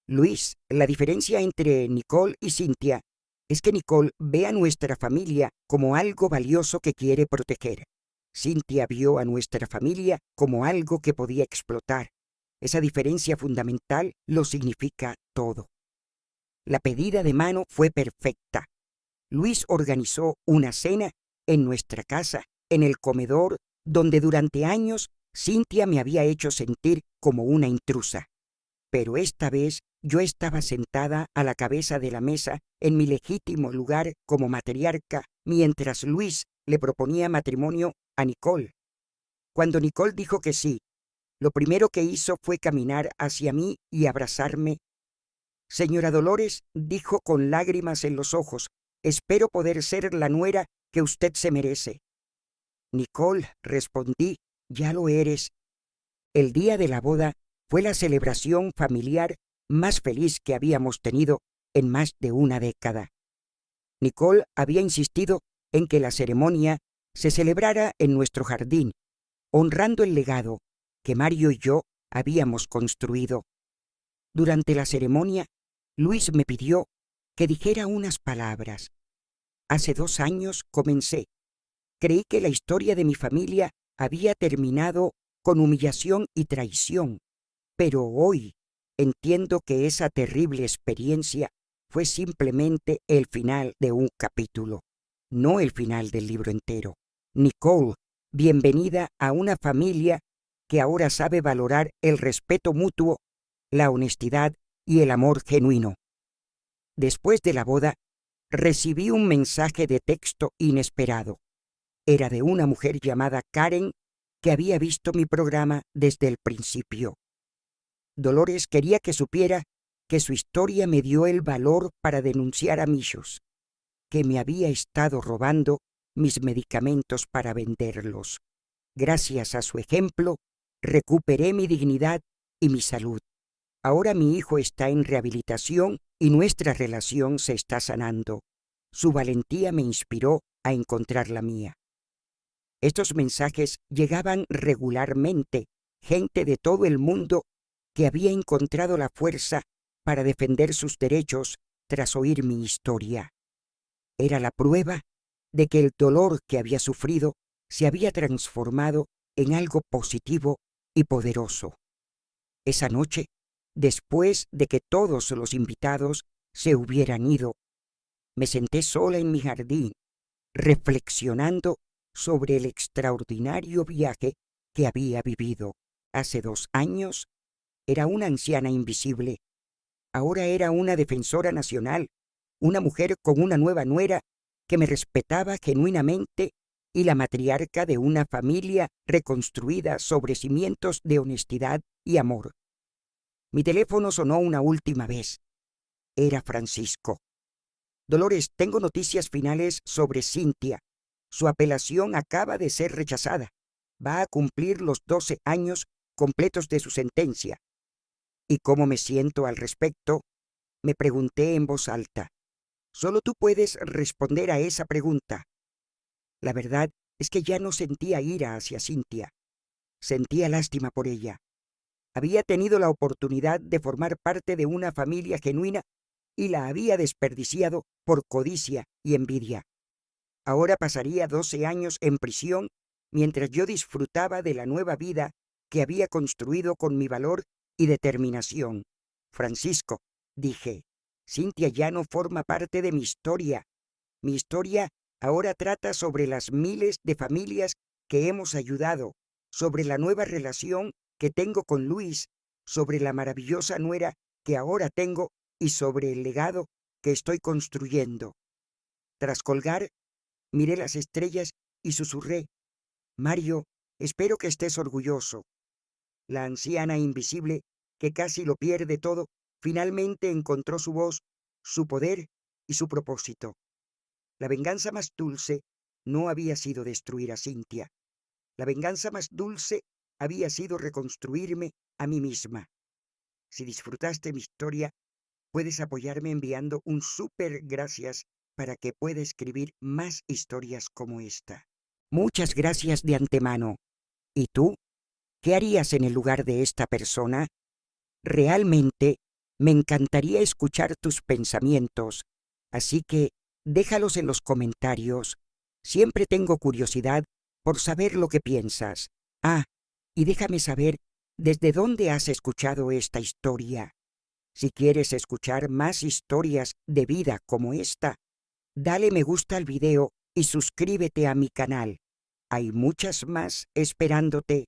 Luis, la diferencia entre Nicole y Cynthia es que Nicole ve a nuestra familia como algo valioso que quiere proteger. Cynthia vio a nuestra familia como algo que podía explotar. Esa diferencia fundamental lo significa todo. La pedida de mano fue perfecta. Luis organizó una cena en nuestra casa, en el comedor, donde durante años Cynthia me había hecho sentir como una intrusa. Pero esta vez yo estaba sentada a la cabeza de la mesa en mi legítimo lugar como matriarca, mientras Luis le proponía matrimonio a Nicole. Cuando Nicole dijo que sí, lo primero que hizo fue caminar hacia mí y abrazarme. Señora Dolores, dijo con lágrimas en los ojos, espero poder ser la nuera que usted se merece. Nicole, respondí, ya lo eres. El día de la boda fue la celebración familiar más feliz que habíamos tenido en más de una década. Nicole había insistido en que la ceremonia se celebrara en nuestro jardín, honrando el legado que Mario y yo habíamos construido. Durante la ceremonia, Luis me pidió que dijera unas palabras. Hace 2 años comencé. Creí que la historia de mi familia había terminado con humillación y traición, pero hoy entiendo que esa terrible experiencia fue simplemente el final de un capítulo, no el final del libro entero. Nicole, bienvenida a una familia que ahora sabe valorar el respeto mutuo, la honestidad y el amor genuino. Después de la boda, recibí un mensaje de texto inesperado. Era de una mujer llamada Karen que había visto mi programa desde el principio. Dolores quería que supiera que su historia me dio el valor para denunciar a Michos, que me había estado robando mis medicamentos para venderlos. Gracias a su ejemplo, recuperé mi dignidad y mi salud. Ahora mi hijo está en rehabilitación y nuestra relación se está sanando. Su valentía me inspiró a encontrar la mía. Estos mensajes llegaban regularmente, gente de todo el mundo que había encontrado la fuerza para defender sus derechos tras oír mi historia. Era la prueba de que el dolor que había sufrido se había transformado en algo positivo y poderoso. Esa noche, después de que todos los invitados se hubieran ido, me senté sola en mi jardín, reflexionando sobre el extraordinario viaje que había vivido. Hace 2 años era una anciana invisible. Ahora era una defensora nacional, una mujer con una nueva nuera que me respetaba genuinamente y la matriarca de una familia reconstruida sobre cimientos de honestidad y amor. Mi teléfono sonó una última vez. Era Francisco. Dolores, tengo noticias finales sobre Cynthia. Su apelación acaba de ser rechazada. Va a cumplir los 12 años completos de su sentencia. ¿Y cómo me siento al respecto? Me pregunté en voz alta. Solo tú puedes responder a esa pregunta. La verdad es que ya no sentía ira hacia Cynthia. Sentía lástima por ella. Había tenido la oportunidad de formar parte de una familia genuina y la había desperdiciado por codicia y envidia. Ahora pasaría 12 años en prisión mientras yo disfrutaba de la nueva vida que había construido con mi valor y determinación. Francisco, dije, Cintia ya no forma parte de mi historia. Mi historia ahora trata sobre las miles de familias que hemos ayudado, sobre la nueva relación que tengo con Luis, sobre la maravillosa nuera que ahora tengo y sobre el legado que estoy construyendo. Tras colgar, miré las estrellas y susurré: Mario, espero que estés orgulloso. La anciana invisible, que casi lo pierde todo, finalmente encontró su voz, su poder y su propósito. La venganza más dulce no había sido destruir a Cintia. La venganza más dulce había sido reconstruirme a mí misma. Si disfrutaste mi historia, puedes apoyarme enviando un súper gracias para que pueda escribir más historias como esta. Muchas gracias de antemano. ¿Y tú? ¿Qué harías en el lugar de esta persona? Realmente me encantaría escuchar tus pensamientos, así que déjalos en los comentarios. Siempre tengo curiosidad por saber lo que piensas. Ah, y déjame saber desde dónde has escuchado esta historia. Si quieres escuchar más historias de vida como esta, dale me gusta al video y suscríbete a mi canal. Hay muchas más esperándote.